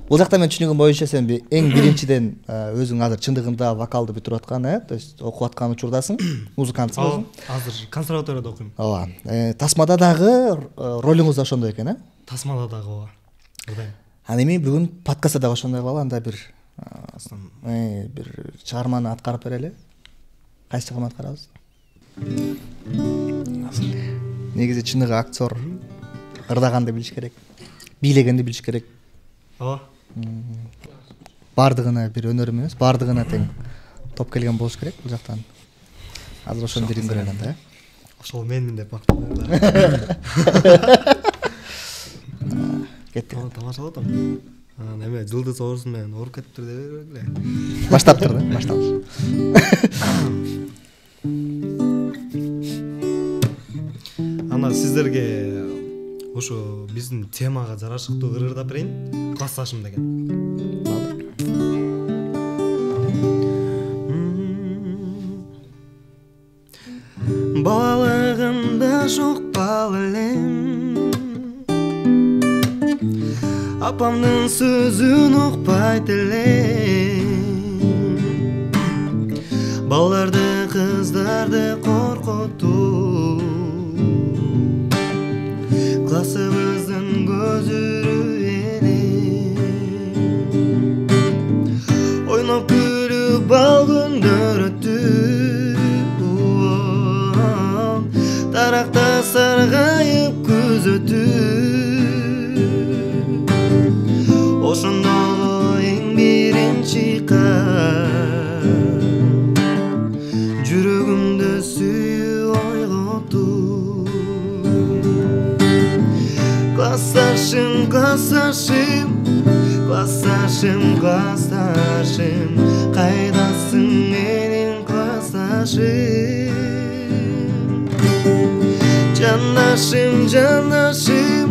Бул жакта мен түшүнүгүм боюнча сен эң биринчиден өзүң азыр чындыгында вокалды бүтүрүп аткан, то есть окуп аткан учурдасың, музыкантсың өзүң.
Азыр консерваторияда окуйм.
Ооба. Тасмада дагы ролуңуз да ошондой экен,
Тасмада дагы ооба.
Аны эми бүгүн подкастта дагы ошондой кылалы, анда бир чыгарманы аткарып берели. Кайсы чыгарманы аткарабыз? Негизи чыныгы актер ырдаганды билиш керек, бийлегенди билиш керек.
Ооба.
Бардыгына бир өнөрүм эмес, бардыгына тең топ келген болуш керек бул жактан. Азыр ошону бирин көрөлү анда.
Ошол менмин деп мактанып.
Кеттик.
Тамашалап атам. Неме жылдыз орусун менен ооруп кетиптир деп эле.
Баштаптыр да, башталыш.
Ана сиздерге ошо биздин темага жарашыктуу ырырдап берейин. Классташым деген. Балалыгымда жокпал элем, апамдын сөзүн укпайт элем. Балдарды кыздарды коркутуп, классыбыздын көзүрү элем. Ойноп күлүп бал күндөр өттү, таракта саргайып күз өтү. Ошондогу эң биринчи кат жүрөгүмдө сүйүү ойготту. Классташым, классташым, классташым, классташым, кайдасың менин классташым? Жандашым, жандашым,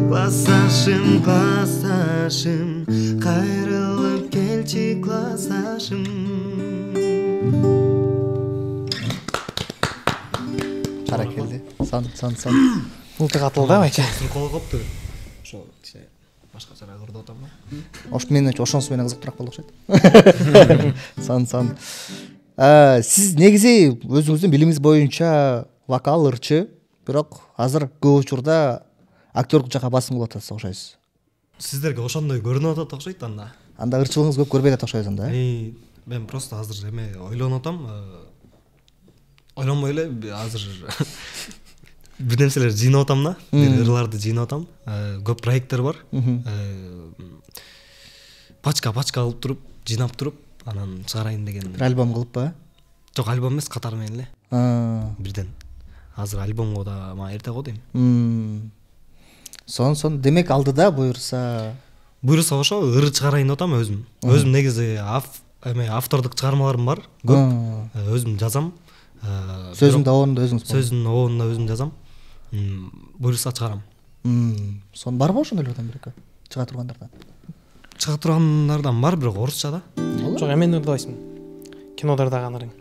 классташым, классташым, кайрылып келчи классташым.
Баракелде. Сон.
Мылтык атылды байча.
Кол копту. Ошо башкача ырдап атам да.
Менин ошонусу менен кызыктуураак болду окшойт. Сон. Сиз негизи өзүңүздүн билимиңиз боюнча вокал, ырчы, бирок азыр көп учурда актерлук жака басым кылып атасыз окшойсуз.
Сиздерге ошондой көрүнүп атат окшойт анда.
анда ырчылыгыңыз көп көрбөй атат окшойсуң да.
Мен просто азыр эме ойлонуп атам. Ойлонбой эле азыр бир нерселер жыйнап атам да. Бир ырларды жыйнап атам. Көп проекттер бар. Пачка алып туруп, жыйнап туруп, анан чыгарайын деген.
Бир альбом кылыппы?
Жок, альбом эмес, катар менен эле. Бирден. Азыр альбомго да мага эрте го дейм.
Сон демек алдыда буюрса
ошо ыр чыгарайын деп атам өзүм. Өзүм негизи автордук чыгармаларым бар. Көп. Өзүм жазам.
Сөзүн да оонун да өзүңүз.
Сөзүн оонун да өзүм жазам. Буюрса чыгарам.
Сон барбы ошондойлордон бирөө? Чыга тургандардан.
Чыга тургандардан бар, бирок орусча да.
Жок, эмени ырдабайсың. Кинода ырдаган ырың.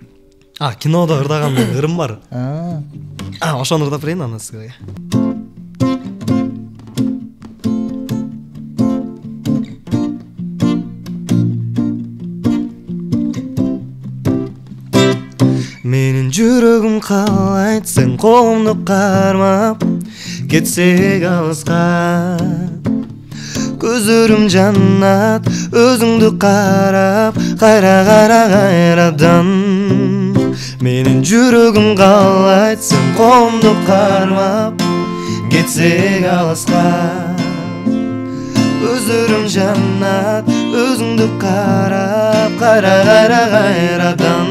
Кинода ырдаган ырым бар. Ошону ырдап берейин аны сизге. Менин жүрөгүм калайт, сен колумду кармап кетсек алыска. Көзөрүм жаннат, өзүңдү карап, кайрадан. Менин жүрөгүм калайт, сен колумду кармап кетсек алыска. Көзөрүм жаннат, өзүңдү карап, кайрадан.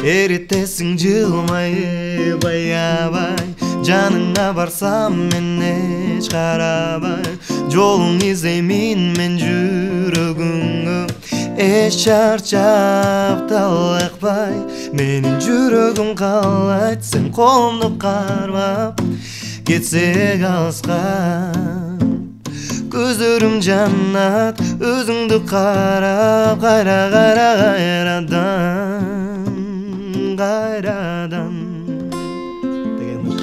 Эритесиң жылмайып аябай, жаныңа барсам мен эч карабай. Жолуң изеймин мен жүрөгүңө, эч чарчап талакпай. Менин жүрөгүм калайт, сен колумду кармап кетсек алыска. Көзөрүм жаннат, өзүңдү карап, кайрадан дегендер.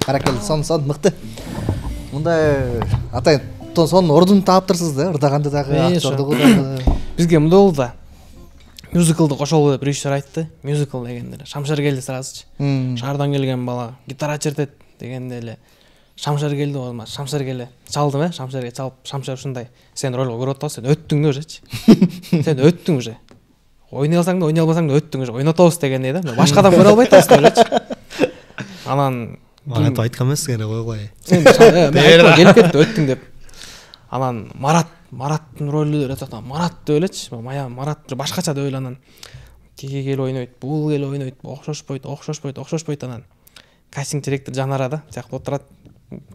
Каракел, сон мыкты. Мындай атайын сонун ордун таптырсыз да, ырдаганды дагы, актердугу дагы.
Бизге мындай болду да. Мюзиклды кошолу деп режиссер айтты. Мюзикл дегенде Шамшар келди сразычы. Шаардан келген бала гитара чертет дегенде эле Шамшар келди болма, Шамшар келе. Чалдым, Шамшарга чалып, Шамшар ушундай. Сен ролго көрүп атасың, сен өттүң да ужечи. Сен өттүң уже. Ойнай алсаң да, ойнай албасаң да өттүң уже. Ойнотобуз дегендей да. Башка адам көрө албайт атасың өлечи. Анан
Антип айткан эмес эне койгой.
Сен келип кетти өттүң деп. Анан Мараттын ролу деп атат. Марат деп элечи. Марат башкача деп эле анан тиги кел ойнойт, бул кел ойнойт, окшошпойт анан. Кастинг директор Жанара да, сыяктуу отурат.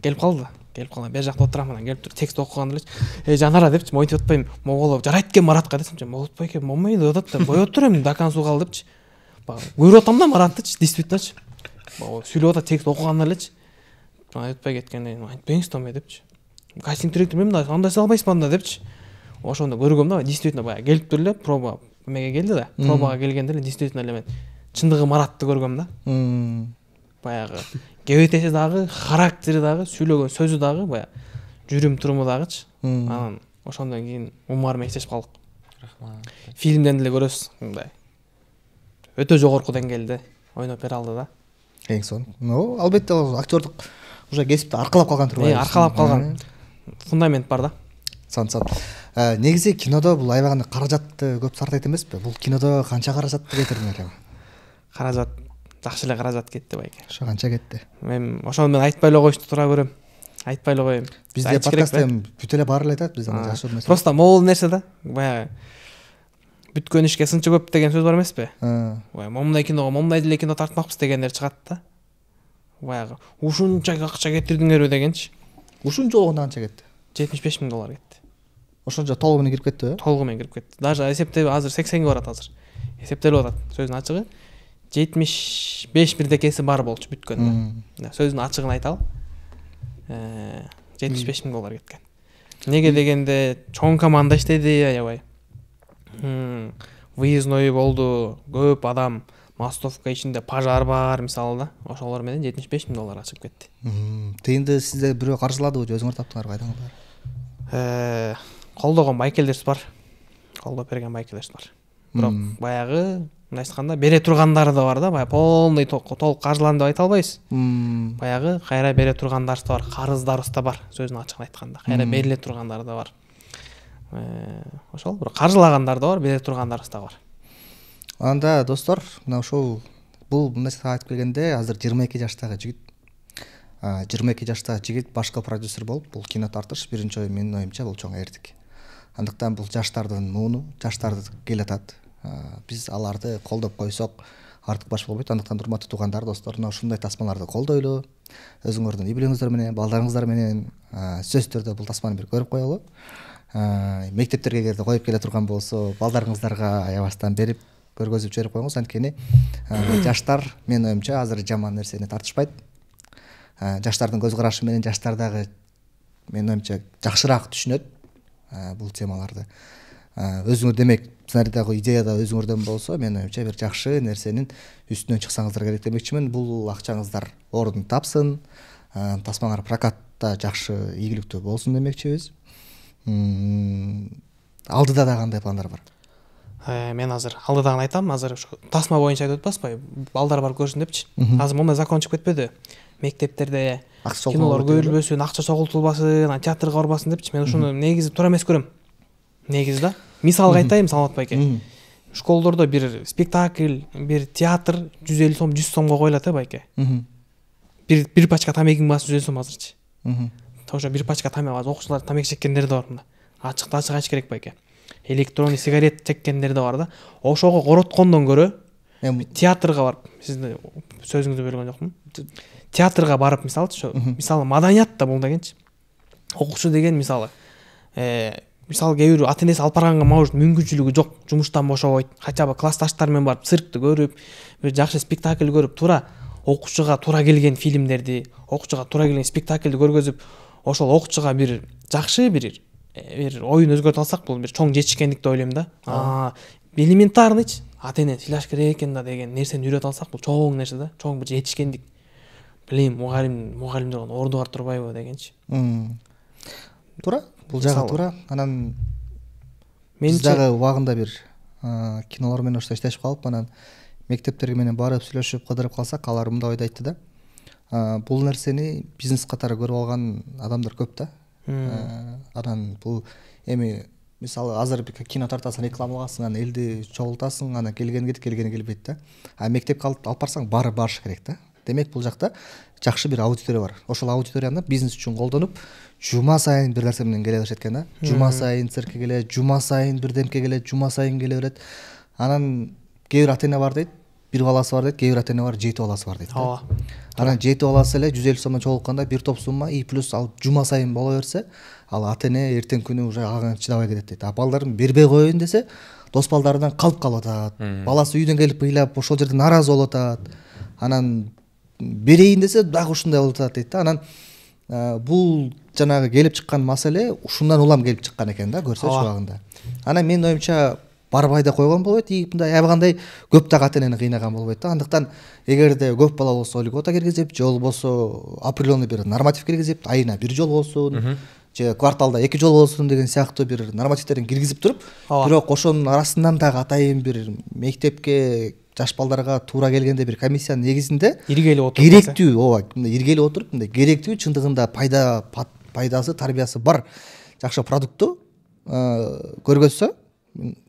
Келип калды. Бер жакта отурам, анан келип туруп текст окуган элечи. Жанара депчи, монтип атпайм. Моголо жарайт экен Маратка десемчи. Болбой экен, болмойт деп атат да. Кой отурам, до концу кал депчи. Көрүп атам да Мараттычы, действительночы. Сүйлөп атат, текст окуган элечи. Айтпай кеткенден, айтпаңыз томой депчи. Кастинг директор мен да андай салбайсызбы анда депчи. Ошондо көргөм да, действительно баягы келип тур эле, проба эмеге келди да. Пробага келгенде эле действительно эле мен чындыгы Маратты көргөм да. Баягы кебетеси дагы, характери дагы, сүйлөгөн сөзү дагы баягы жүрүм туруму дагычы. Анан ошондон кийин умарым эстешип калдык. Рахмат. Фильмден деле көрөсүз мындай. Өтө жогорку деңгээлде ойноп бере алды да.
Эң сон. Албетте актердук уже кесипти аркалап калган турбайбы?
Аркалап калган. Фундамент бар да.
Сон. Негизи кинодо бул аябаганда каражатты көп сартайт эмеспи? Бул кинодо канча каражатты кетирдиңер эми?
Каражат жакшы эле каражат кетти байке.
Ошо канча кетти?
Мен ошону мен айтпай эле коюшту тура көрөм. Айтпай эле коем.
Бизде подкастта бүт эле баары эле айтат, биз аны жашырып эмес.
Просто могул нерсе да. Баягы бүткөн ишке сынчы көп деген сөз бар эмеспи? Баягы момундай киного, момундай деле кино тартмакпыз дегендер чыгат да. Баягы ушунча акча кетирдиңерби дегенчи.
Ушунча болгондо канча кетти?
$75,000 кетти.
Ошончо толугу менен кирип кеттиби?
Толугу менен кирип кетти. Даже эсептеп азыр 80ге барат азыр. Эсептелип атат. Сөздүн ачыгы 75 бирдекеси бар болчу бүткөндө. Сөздүн ачыгын айталы. $75,000 кеткен. Неге дегенде чоң команда иштеди аябай. Выездной болду, көп адам, мостовка ичинде пожар бар мисалы да. Ошолор менен $75,000 чыгып кетти.
Тыйынды сизде бирөө каржыладыбы же өзүңөр таптыңар, кайдаңыздар?
Колдогон байкелдерибиз бар. Колдоп берген байкелерибиз бар. Бирок баягы мындай айтканда бере тургандары да бар да, баягы полный толук каржыланды деп айта албайбыз. Баягы кайра бере тургандар да бар, карыздарыбыз да бар, сөзүн ачыгын айтканда. Кайра бериле тургандар да бар. ошол бир каржылагандар да бар, бере тургандарыбыз да бар.
Анда достор, мына ошол бул мындай айтып келгенде азыр 22 жаштагы жигит, 22 жаштагы жигит башкы продюсер болуп, бул кино тартыш биринчи ой менин оюмча бул чоң эртик. Андыктан бул жаштардын мууну, жаштарды келатат. Биз аларды колдоп койсок артык баш болбойт. Андыктан урматтуу туугандар, достор, мына ушундай тасмаларды колдойлу. Өзүңөрдүн үй бүлөңүздөр менен, балдарыңыздар менен сөзсүз түрдө бул тасманы бир көрүп коелу. Мектептерге эгерде коюп келе турган болсо, балдарыңыздарга аябастан берип көргөзүп жиберип коюңуз. Анткени жаштар менин оюмча азыр жаман нерсени тартышпайт. Жаштардын көз карашы менен жаштар дагы менин оюмча жакшыраак түшүнөт бул темаларды. Өзүңөр демек сценариядагы идеяда өзүңөрдөн болсо, менин оюмча бир жакшы нерсенин үстүнөн чыксаңыздар керек демекчимин. Бул акчаңыздар ордун тапсын, тасмаңар прокатта жакшы ийгиликтүү болсун демекчибиз. Алдыда да кандай пландар бар?
Мен азыр алдыдагын айтам, азыр тасма боюнча айтып атпаспайбы, балдар бар көрсүн депчи. Азыр мондай закон чыгып кетпеди. Мектептерде кинолор көрүлбөсүн, акча чогултулбасын, театрга барбасын депчи. Мен ушуну негизи туура эмес көрөм. Негизи да. Мисалга айтайын, Саламат байке. Школдордо бир спектакль, бир театр 150 сом, 100 сомго коюлат байке. Бир пачка тамегиң баасы 150 сом азырчы. Ошо бир пачка тамек, окуучулар тамек чеккендер да бар мында. Ачыкта ачык айтыш керек байке. Электронный сигарет чеккендер да бар да. Ошого короткондон көрө театрга барып, сиздин сөзүңүздү бөлгөн жокмун. Театрга барып, мисалы маданият да бул дегенчи. Окуучу деген мисалы кээ бир ата энеси алып барганга может мүмкүнчүлүгү жок, жумуштан бошобойт, хотя бы классташтар менен барып циркти көрүп, бир жакшы спектакль көрүп, туура окуучуга туура келген фильмдерди, окуучуга туура келген спектакльди көргөзүп, ошол окуучуга бир жакшы бир оюн өзгөртүп алсак, бул бир чоң жетишкендик деп ойлойм да. Элементарныйчы, ата эне сыйлаш керек экен да деген нерсени үйрөтүп алсак, бул чоң нерсе да, чоң бир жетишкендик. Билем, мугалимдер орду бар турбайбы дегенчи.
Туура, бул жагы туура. Анан биз дагы убагында бир кинолор менен ошто иштешип калып, анан мектептер менен барып сүйлөшүп кыдырып калсак, алар мындай ойду айтты да. Бул нерсени бизнес катары көрүп алган адамдар көп да. Анан бул эми мисалы азыр кино тартасың, рекламаласың, анан элди чогултасың, анан келгени кетип, келгени келбейт да. Мектепке алып барсаң баары барыш керек да. Демек бул жакта жакшы бир аудитория бар. Ошол аудиторияны бизнес үчүн колдонуп, жума сайын бир нерсе менен келе беришет экен да. Жума сайын циркке келет, жума сайын бирдемке келет, жума сайын келе берет. Анан кээ бир ата эне бар дейт, бир баласы бар дейт, кээ бир ата эне бар 7 баласы бар дейт. Анан 7 баласы эле 150 сомдон чогултканда бир топ сумма и плюс ал жума сайын боло берсе, ал ата эне эртең күнү уже ага чыдабай кетет дейт. Балдарын бербей коеюн десе, дос балдарынан калып калып атат. Баласы үйдөн келип ыйлап, ошол жерде наразы болуп атат. Анан берейин десе дагы ушундай болуп атат дейт да. Анан бул жанагы келип чыккан маселе ушундан улам келип чыккан экен да, көрсөчү убагында. Анан менин оюмча барбай да койгон болбойт, и мындай аябагандай көп дагы ата энени кыйнаган болбойт да. Андыктан эгерде көп бала болсо льгота киргизип, же болбосо определенный бир норматив киргизип, айына бир жол болсун, же кварталда 2 жол болсун деген сыяктуу бир нормативтерин киргизип туруп, бирок ошонун арасынан дагы атайын бир мектепке жаш балдарга туура келгенде бир комиссиянын негизинде
иргелип отуруп,
керектүү, ооба, иргелип отуруп, мындай керектүү, чындыгында пайдасы, тарбиясы бар жакшы продуктту көргөзсө,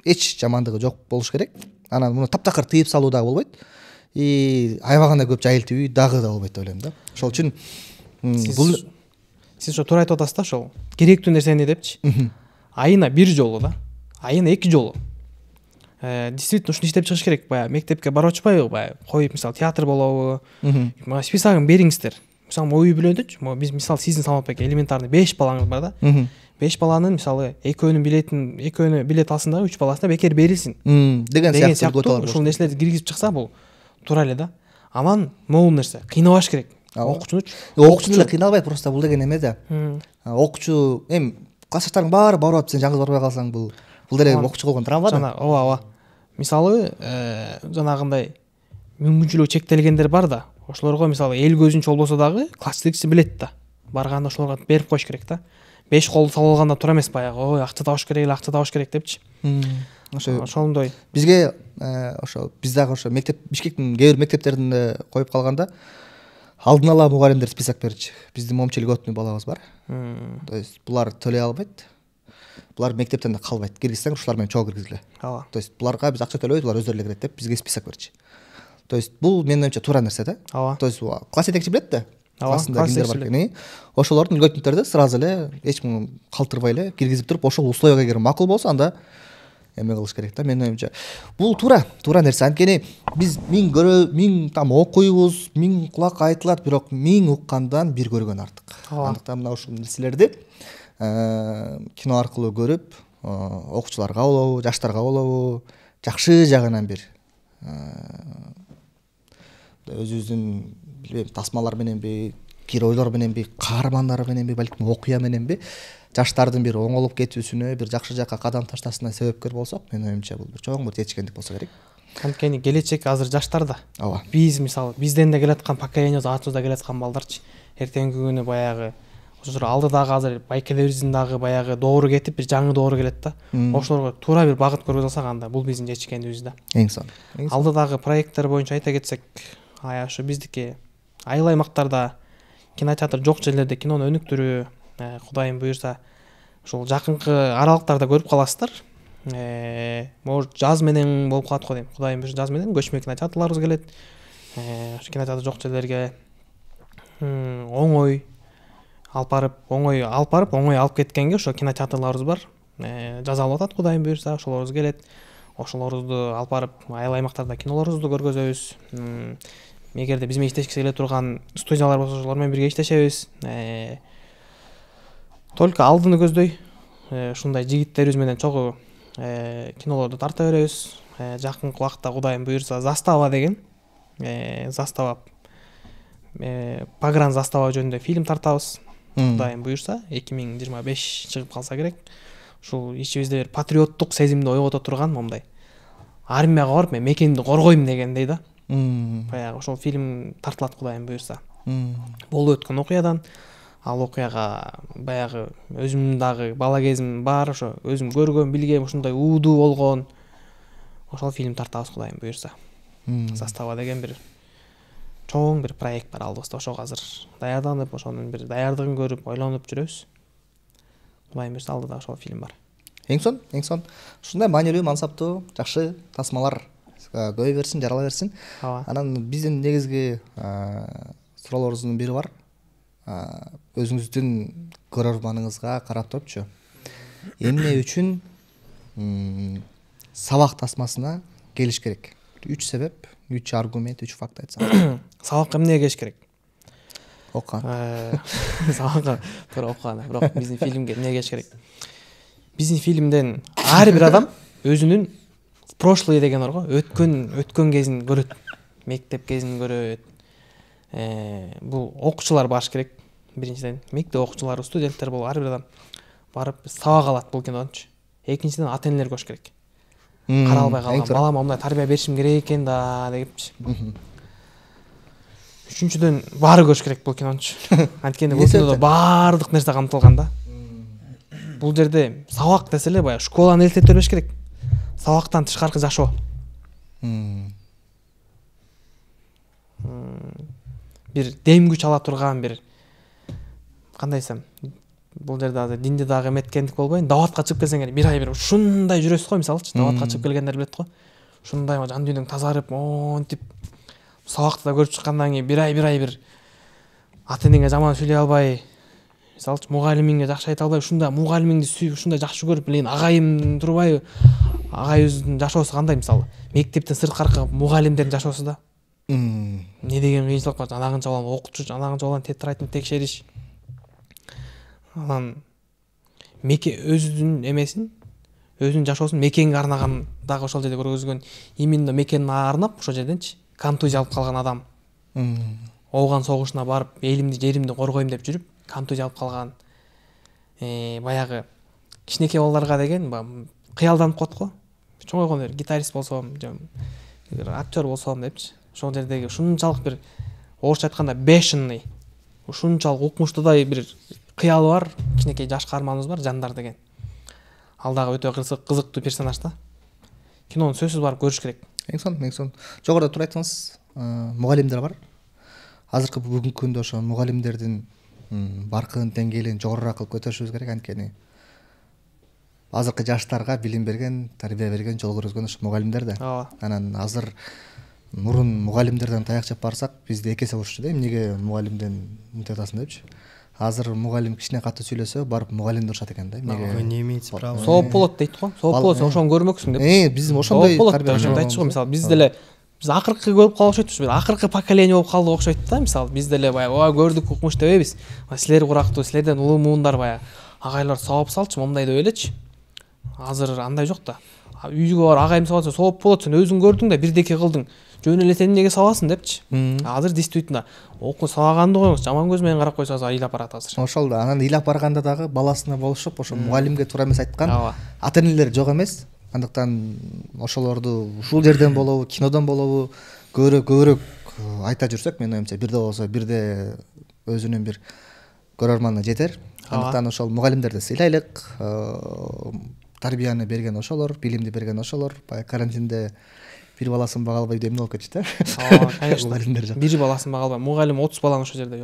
эч жамандыгы жок болуш керек. Анан муну таптакыр тыйып салуу дагы болбойт. И аябагандай көп жайылтып үй дагы да болбойт деп ойлойм да. Ошол үчүн бул
сиз ошо туура айтып атасыз да, ошол керектүү нерсени депчи. Айына 1 жолу да, айына 2 жолу. Действительно ушуну иштеп чыгыш керек. Баягы мектепке барып атпайбы, баягы коюп, мисалы театр болобу, списогун бериңиздер. Мисалы үй бүлөндүчү, биз мисалы сиздин Саламат байке элементарный 5 балаңыз бар да. 5 баланын мисалы экөөнүн билет алсын дагы 3 баласына бекер берилсин деген сыяктуу ушул нерселерди киргизип чыкса, бул туура эле да. Анан могул нерсе кыйнабаш керек окуучунучу.
Окуучу эле кыйналбайт, просто бул деген эме да. Окуучу эми классташтарың баары барып атып, сен жалгыз барбай калсаң, бул деле окуучу болгон травма да.
Ооба. Мисалы жанагындай мүмкүнчүлүгү чектелгендер бар да. Ошолорго мисалы эл көзүнчө болбосо дагы класс жетекчиси билет да. Барганда ошолорго берип коюш керек да. 5 колду салып алганда туура эмес, баягы ой акча табыш керек депчи. Ошондой
бизге ошо биз дагы ошо мектеп Бишкектин кээ бир мектептеринде коюп калганда алдын ала мугалимдер список берчү. Биздин момчу льготный балабыз бар. То есть булар төлөй албайт. булар мектептен да калбайт. Киргизсең ушулар менен чогуу киргизгиле.
ооба.
То есть буларга биз акча төлөбөйт, булар өздөрү эле кирет деп бизге список берчи. То есть бул менин оюмча туура нерсе да.
Ооба.
То есть класс жетекчи билет да. Классында
класс
кимдер бар экенин. Ошолордун үлгөтүнтөрдү сразу эле эч ким калтырбай эле киргизип туруп, ошол условияга эгер макул болсо, анда эме кылыш керек да. Менин оюмча бул туура нерсе. Анткени биз миң там окуйбуз, миң кулак айтылат, бирок миң уккандан бир көргөн артык. Андыктан мына ушул нерселерди кино аркылуу көрүп, окуучуларга болобу, жаштарга болобу, жакшы жагынан бир өзүбүздүн билбейм тасмалар мененби, геройлор мененби, каармандар мененби, балким окуя мененби жаштардын бир оңолуп кетүүсүнө, бир жакшы жакка кадам ташташына себепкер болсок, менин оюмча бул бир чоң бир жетишкендик болсо керек.
Анткени келечек азыр жаштарда.
Ооба.
Биз мисалы бизден да келаткан поколениябыз, артыбызда келаткан балдарчы эртеңки күнү баягы ошо алдыдагы азыр байкелерибиздин дагы баягы доору кетип, бир жаңы доору келет да. Ошолорго туура бир багыт көргөзө алсак, анда бул биздин жетишкендигибиз да.
Эң сонун.
Алдыдагы проекттер боюнча айта кетсек, ошо биздики айыл аймактарда кинотеатр жок жерлерде кинону өнүктүрүү, Кудайым буюрса, ушул жакынкы аралыктарда көрүп каласыздар. Может жаз менен болуп калат го дейм. Кудайым буюрса, жаз менен көчмө кинотеатрларыбыз келет. Ошо кинотеатр жок жерлерге оңой алып барып, оңой алып кеткенге ошо кинотеатрларыбыз бар. Жаза алып атат, Кудайым буюрса, ошолорубуз келет. Ошолорубузду алып барып, айыл аймактарда кинолорубузду көргөзөбүз. Эгерде биз менен иштешкиси келе турган студиялар болсо, ошолор менен бирге иштешебиз. Только алдыны көздөй ушундай жигиттерибиз менен чогуу кинолорду тарта беребиз. Жакынкы убакта Кудайым буюрса, Застава деген, Застава Пагран Застава жөнүндө фильм тартабыз. Кудайым буюрса, 2025 чыгып калса керек. Ушул ичибизде бир патриоттук сезимди ойгото турган момундай. Армияга барып, мен мекенди коргойм дегендей да. Баягы ошол фильм тартылат, Кудайым буюрса. Болуп өткөн окуядан. Ал окуяга баягы өзүмдүн дагы бала кезим бар, ошо өзүм көргөн, билгем, ушундай уудуу болгон. Ошол фильм тартабыз, Кудайым буюрса. Застава деген бир чоң бир проект бар алдыбызда. Ошого азыр даярданып, ошонун бир даярдыгын көрүп, ойлонуп жүрөбүз. Кудайым буюрса, алдыда ошол фильм бар.
Эң сон. Ушундай маанилүү, мансаптуу, жакшы тасмалар көбөй берсин, жарала берсин. Анан биздин негизги суроолорубуздун бири бар. Өзүңүздүн көрөрманыңызга карап турупчу, эмне үчүн сабак тасмасына келиш керек? 3 себеп, 3 аргумент, 3 факт айтсаңыз.
Сабакка эмнеге келиш керек?
Окуган.
Сабакка туура окуган, бирок биздин фильмге эмнеге келиш керек? Биздин фильмден ар бир адам өзүнүн прошлый деген бар го, өткөн кезин көрөт. Мектеп кезин көрөт. Бул окуучулар барыш керек. Биринчиден, мектеп окуучулары, студенттер болуп, ар бир адам барып сабак алат бул кинодончу. Экинчиден, ата-энелер көрүш керек. Каралбай калган балама мындай тарбия беришим керек экен да депчи. Үчүнчүдөн, баары көрүш керек бул кинончу. Анткени бул кинодо баардык нерсе камтылган да. Бул жерде сабак десе эле баягы школаны элестете бербеш керек. Сабактан тышкаркы жашоо. Бир дем күч ала турган, бир кандай десем, бул жерде азыр динди дагы эметкендик болбойн, даватка чыгып келсең, бир ай бир ушундай жүрөсүз го, мисалычы, даватка чыгып келгендер билет го. Ушундай жан дүйнөң тазарып, монтип сабакты да көрүп чыккандан кийин бир ай бир ата-энеңе жаман сүйлөй албай, мисалычы мугалимиңге жакшы айта албай, ушундай мугалимиңди сүйүп, ушундай жакшы көрүп билген агайым турбайбы? Агайыбыздын жашоосу кандай, мисалы? Мектептен сырткаркы мугалимдердин жашоосу да. Не деген кыйынчылык бар, жанагынча баланы окутуш, жанагынча баланы тетрадын текшериш. Анан өзүнүн эмесин, өзүнүн жашоосун мекенге арнаган дагы ошол жерде көргөзгөн. Именно мекенине арнап, ошол жерденчи контузия алып калган адам. Ооган согушуна барып, элимди, жеримди коргойм деп жүрүп, контузия алып калган. Баягы кичинекей балдарга деген кыялданып коет го. Чоңойгондо гитарист болсом, актер болсом депчи. Ошол жердеги ушунчалык бир орусча айтканда бешенный, ушунчалык укмуштуудай бир кыялы бар, кичинекей жаш каарманыбыз бар, Жандар деген. Ал дагы өтө кызыктуу персонаж да. Кинону сөзсүз барып көрүш керек.
Эң сон. Жогоруда туура айттыңыз, мугалимдер бар. Азыркы бүгүнкү күндө ошо мугалимдердин баркын деңгээлин жогорураак кылып көтөрүшүбүз керек, анткени азыркы жаштарга билим берген, тарбия берген, жол көрсөткөн ошо мугалимдер да.
ооба.
Анан азыр мурун мугалимдерден таяк жеп барсак, бизде эке болчу да, эмнеге мугалимден мынтип атасың депчи. Азыр мугалим кичине катуу сөйлөсө, барып мугалимди урушат экен да.
Вы не имеете права.
Сооп болот дейт го. Сооп болот, ошону көрмөксүң деп.
Биз ошондой
тарбия айтчу го. Мисалы биз деле биз акыркы көрүп калып окшойт, биз акыркы поколение болуп калдык окшойт да. Мисалы биз деле баягы ой көрдүк укмуш дебейбиз. Силер курактуу, силерден улуу муундар баягы агайлар сооп салчы, момундай деп элечи. Азыр андай жок да. Үйгө бар агайым салса сооп болот, сен өзүң көрдүң да бирдеке кылдың. Жөн эле сен эмнеге саласың депчи. Азыр действительно окуу сабаганды коюңуз, жаман көз менен карап койсо азыр ыйлап барат азыр.
Ошол да, анан ыйлап барганда дагы баласына болушуп, ошо мугалимге туура эмес айткан ата-энелер жок эмес. Андыктан ошолорду ушул жерден болобу, кинодон болобу көбүрөөк айта жүрсөк, менин оюмча бирде болсо бирде өзүнүн бир көрөрманына жетер. Андыктан ошол мугалимдерди сыйлайлык, тарбияны берген ошолор, билимди берген ошолор. Баягы карантинде бир баласын бага албай эмне болуп кетчү да.
Конечно. Бир баласын бага албай, мугалим 30 баланы ошол жерде.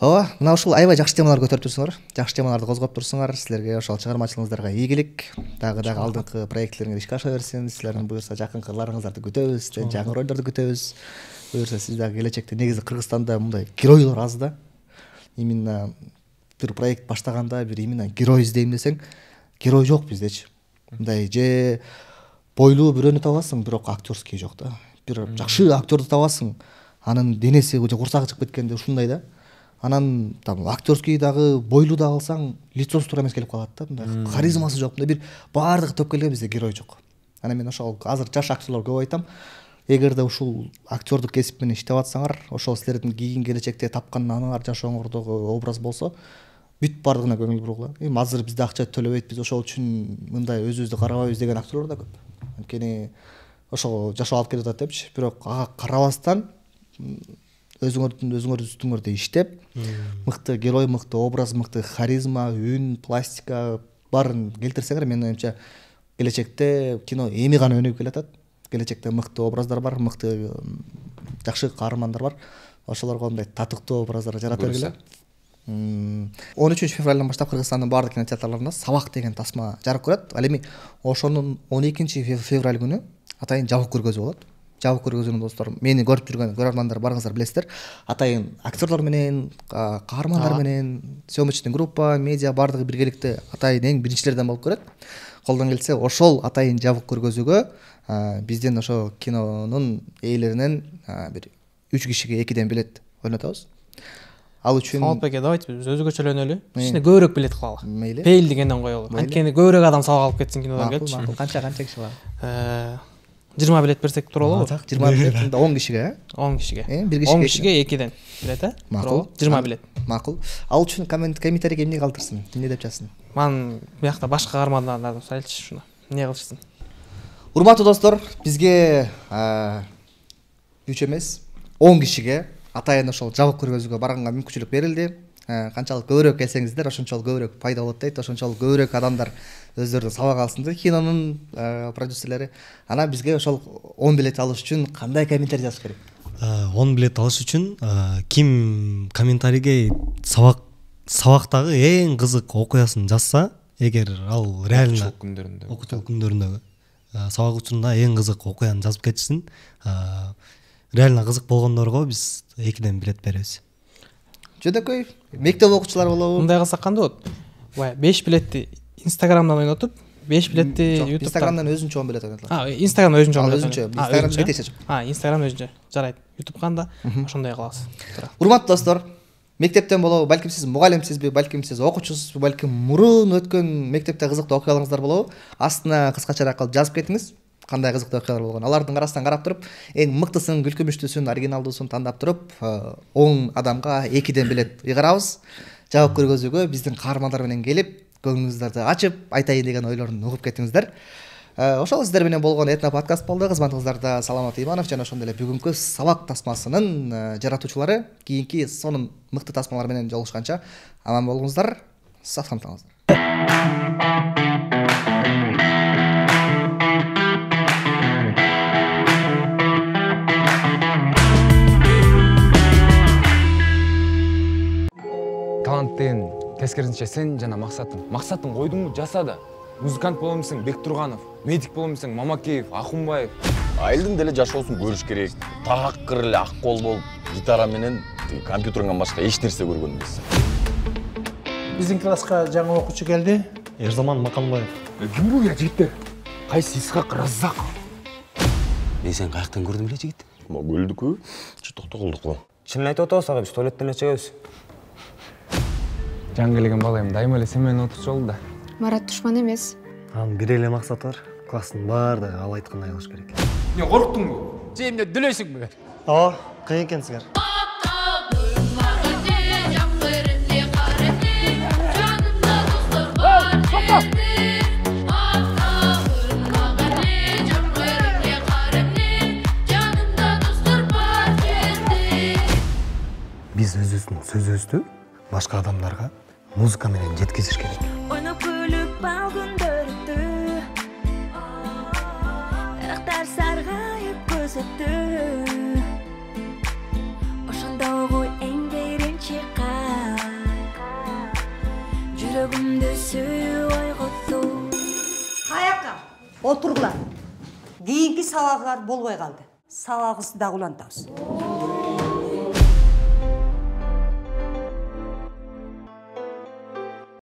Ооба, мына ушул аябай жакшы темалар көтөрүп турсуңар, жакшы темаларды козгоп турсуңар. Силерге ошол чыгармачылыгыңыздарга ийгилик, дагы алдыңкы проектлериңер ишке аша берсин. Силердин буюрса жакынкы ыларыңыздарды күтөбүз, жаңы ролдорду күтөбүз. Буюрса сиз дагы келечекте негизи Кыргызстанда мындай геройлор аз да. Именно бир проект баштаганда бир именно герой издейм десең, герой жок биздечи. Мындай же бойлуу бирөөнү табасың, бирок актерский жок да. Бир жакшы актерду табасың, анын денеси же курсагы чыгып кеткенде ушундай да. Анан там актерский дагы бойлуу да алсаң, лицосу туура эмес келип калат да. Мындай харизмасы жок, мындай бир баардыгы топ келген бизде герой жок. Анан мен ошол азыр жаш актерлорго көп айтам. Эгерде ушул актердук кесип менен иштеп атсаңар, ошол силердин кийин келечекте тапкан аныңар жашооңордогу образ болсо, бүт баардыгына көңүл бургула. Азыр бизде акча төлөбөйт, биз ошол үчүн мындай өзүбүздү карабайбыз деген актерлор да көп. Анткени ошол жашоо алып келип атат депчи, бирок ага карабастан өзүңөрдүн үстүңөрдө иштеп, мыкты герой, мыкты образ, мыкты харизма, үн, пластика баарын келтирсеңер, менин оюмча келечекте кино эми гана өнүгүп келатат. Келечекте мыкты образдар бар, мыкты жакшы каармандар бар. Ошолорго мындай татыктуу образдар жарата бергиле. 13 февралдан баштап Кыргызстандын баардык кинотеатрларында Сабак деген тасма жарык көрөт. Ал эми ошонун 12 февраль күнү атайын жабык көргөзүү болот. Жабык көргөзүүнү достор, мени көрүп жүргөн көрөрмандар барыңыздар билесиздер. Атайын актерлор менен, каармандар менен, съемочный группа, медиа баардыгы биргеликте атайын эң биринчилерден болуп көрөт. Колдон келсе ошол атайын жабык көргөзүүгө биздин ошо кинонун ээлеринен бир 3 кишиге 2ден билет ойнотобуз. Ал үчүн
Саматбеке давайте биз өзгөчөлөнөлү. Кичине көбүрөөк билет кылалы.
Мейли.
Пейил дегенден коелу. Анткени көбүрөөк адам сабак алып кетсин кинодон келчи.
Канча киши бар?
20 билет берсек тура болобу?
20 билет 10 кишиге,
10 кишиге.
Бир
10 кишиге 2ден билет,
Макул.
20 билет.
Макул. Ал үчүн комментарийге эмне калтырсын? Эмне деп жазсын?
Мен биякта башка каармандарды сайлчы шуну. Эмне кылышсын?
Урматтуу достор, бизге 3 эмес, 10 кишиге атайын ошол жабык көргөзүүгө барганга мүмкүнчүлүк берилди. Канчалык көбүрөөк келсеңиздер, ошончолук көбүрөөк пайда болот дейт, ошончолук көбүрөөк адамдар өздөрүнүн сабак алсын дейт кинонун продюсерлери. Анан бизге ошол 10 билет алыш үчүн кандай комментарий жазыш керек?
10 билет алыш үчүн ким комментарийге сабактагы эң кызык окуясын жазса, эгер ал реально окуучулук күндөрүндөгү сабак учурунда эң кызык окуяны жазып кетишсин, реально кызык болгондорго биз 2ден билет беребиз.
Жөнөкөй мектеп окуучулары болобу?
Мындай кылсак кандай болот? Бая 5 билетти Инстаграмдан ойнотуп, 5 билетти YouTube'дан.
Инстаграмдан өзүнчө 10 билет ойнотулат.
Инстаграмдан өзүнчө 10 билет.
Инстаграмдан бетеше.
Инстаграм өзүнчө. Жарайт. YouTube'дан да ошондой кылабыз.
Урматтуу достор, мектептен болобу, балким сиз мугалимсизби, балким сиз окуучусузбу, балким мурун өткөн мектепте кызыктуу окуяларыңыздар болобу? Астына кыскачараак кылып жазып кетиңиз. Кандай кызыктуу окуялар болгон. Алардын арасынан карап туруп, эң мыктысын, күлкүмүштүүсүн, оригиналдуусун тандап туруп, 10 адамга 2ден билет ыйгарабыз. Жабык көргөзүүгө биздин каармандар менен келип, көңүлүңүздөрдү ачып, айтайын деген ойлорун угуп кетиңиздер. Ошол сиздер менен болгон Этно подкаст болду. Кызматыңыздарда Саламат Иманов жана ошондой эле бүгүнкү Сабак тасмасынын жаратуучулары. Кийинки сонун мыкты тасмалар менен жолугушканча аман болуңуздар. Сафтантаңыздар.
таланттын
тескерисинче сен жана максатың койдуңбу, жаса да. Музыкант боломусуң Бектурганов, медик боломусуң Мамакеев, Ахунбаев.
Айылдын деле жашоосун көрүш керек. Такыр эле ак кол болуп, гитара менен компьютерден башка эч нерсе көргөн эмес.
Биздин класска жаңы окуучу келди.
Эрзаман Маканбаев.
Ким бул жигиттер? Кайсы Исхак Раззаков?
Мен сени каяктан көрдүм эле жигит?
Көрдүкпү? Токто кылдык.
Чынын айтып атабыз ага, биз туалеттен эле чыгабыз.
Жаңы келген балайым дайыма эле сен менен отурчу болду да.
Марат душман эмес.
Анын бир эле максаты бар. Класстын баардыгы ал айткандай кылыш керек.
Не корктуңбу?
Сен эмне дүлөйсүңбү?
Ооба, кыйын экенсиңер. Биз өзүбүздүн сөзүбүздү башка адамдарга музыка менен жеткизиш керек.
Ойнап күлүп ал күндөр өттү. Ырактар саргайып көз өттү. Ошондо ғой эң биринчи кат жүрөгүмдү сүйүү ойготту.
Каяка? Отургула. Кийинки сабагыңар болбой калды. Сабагыбызды дагы улантабыз.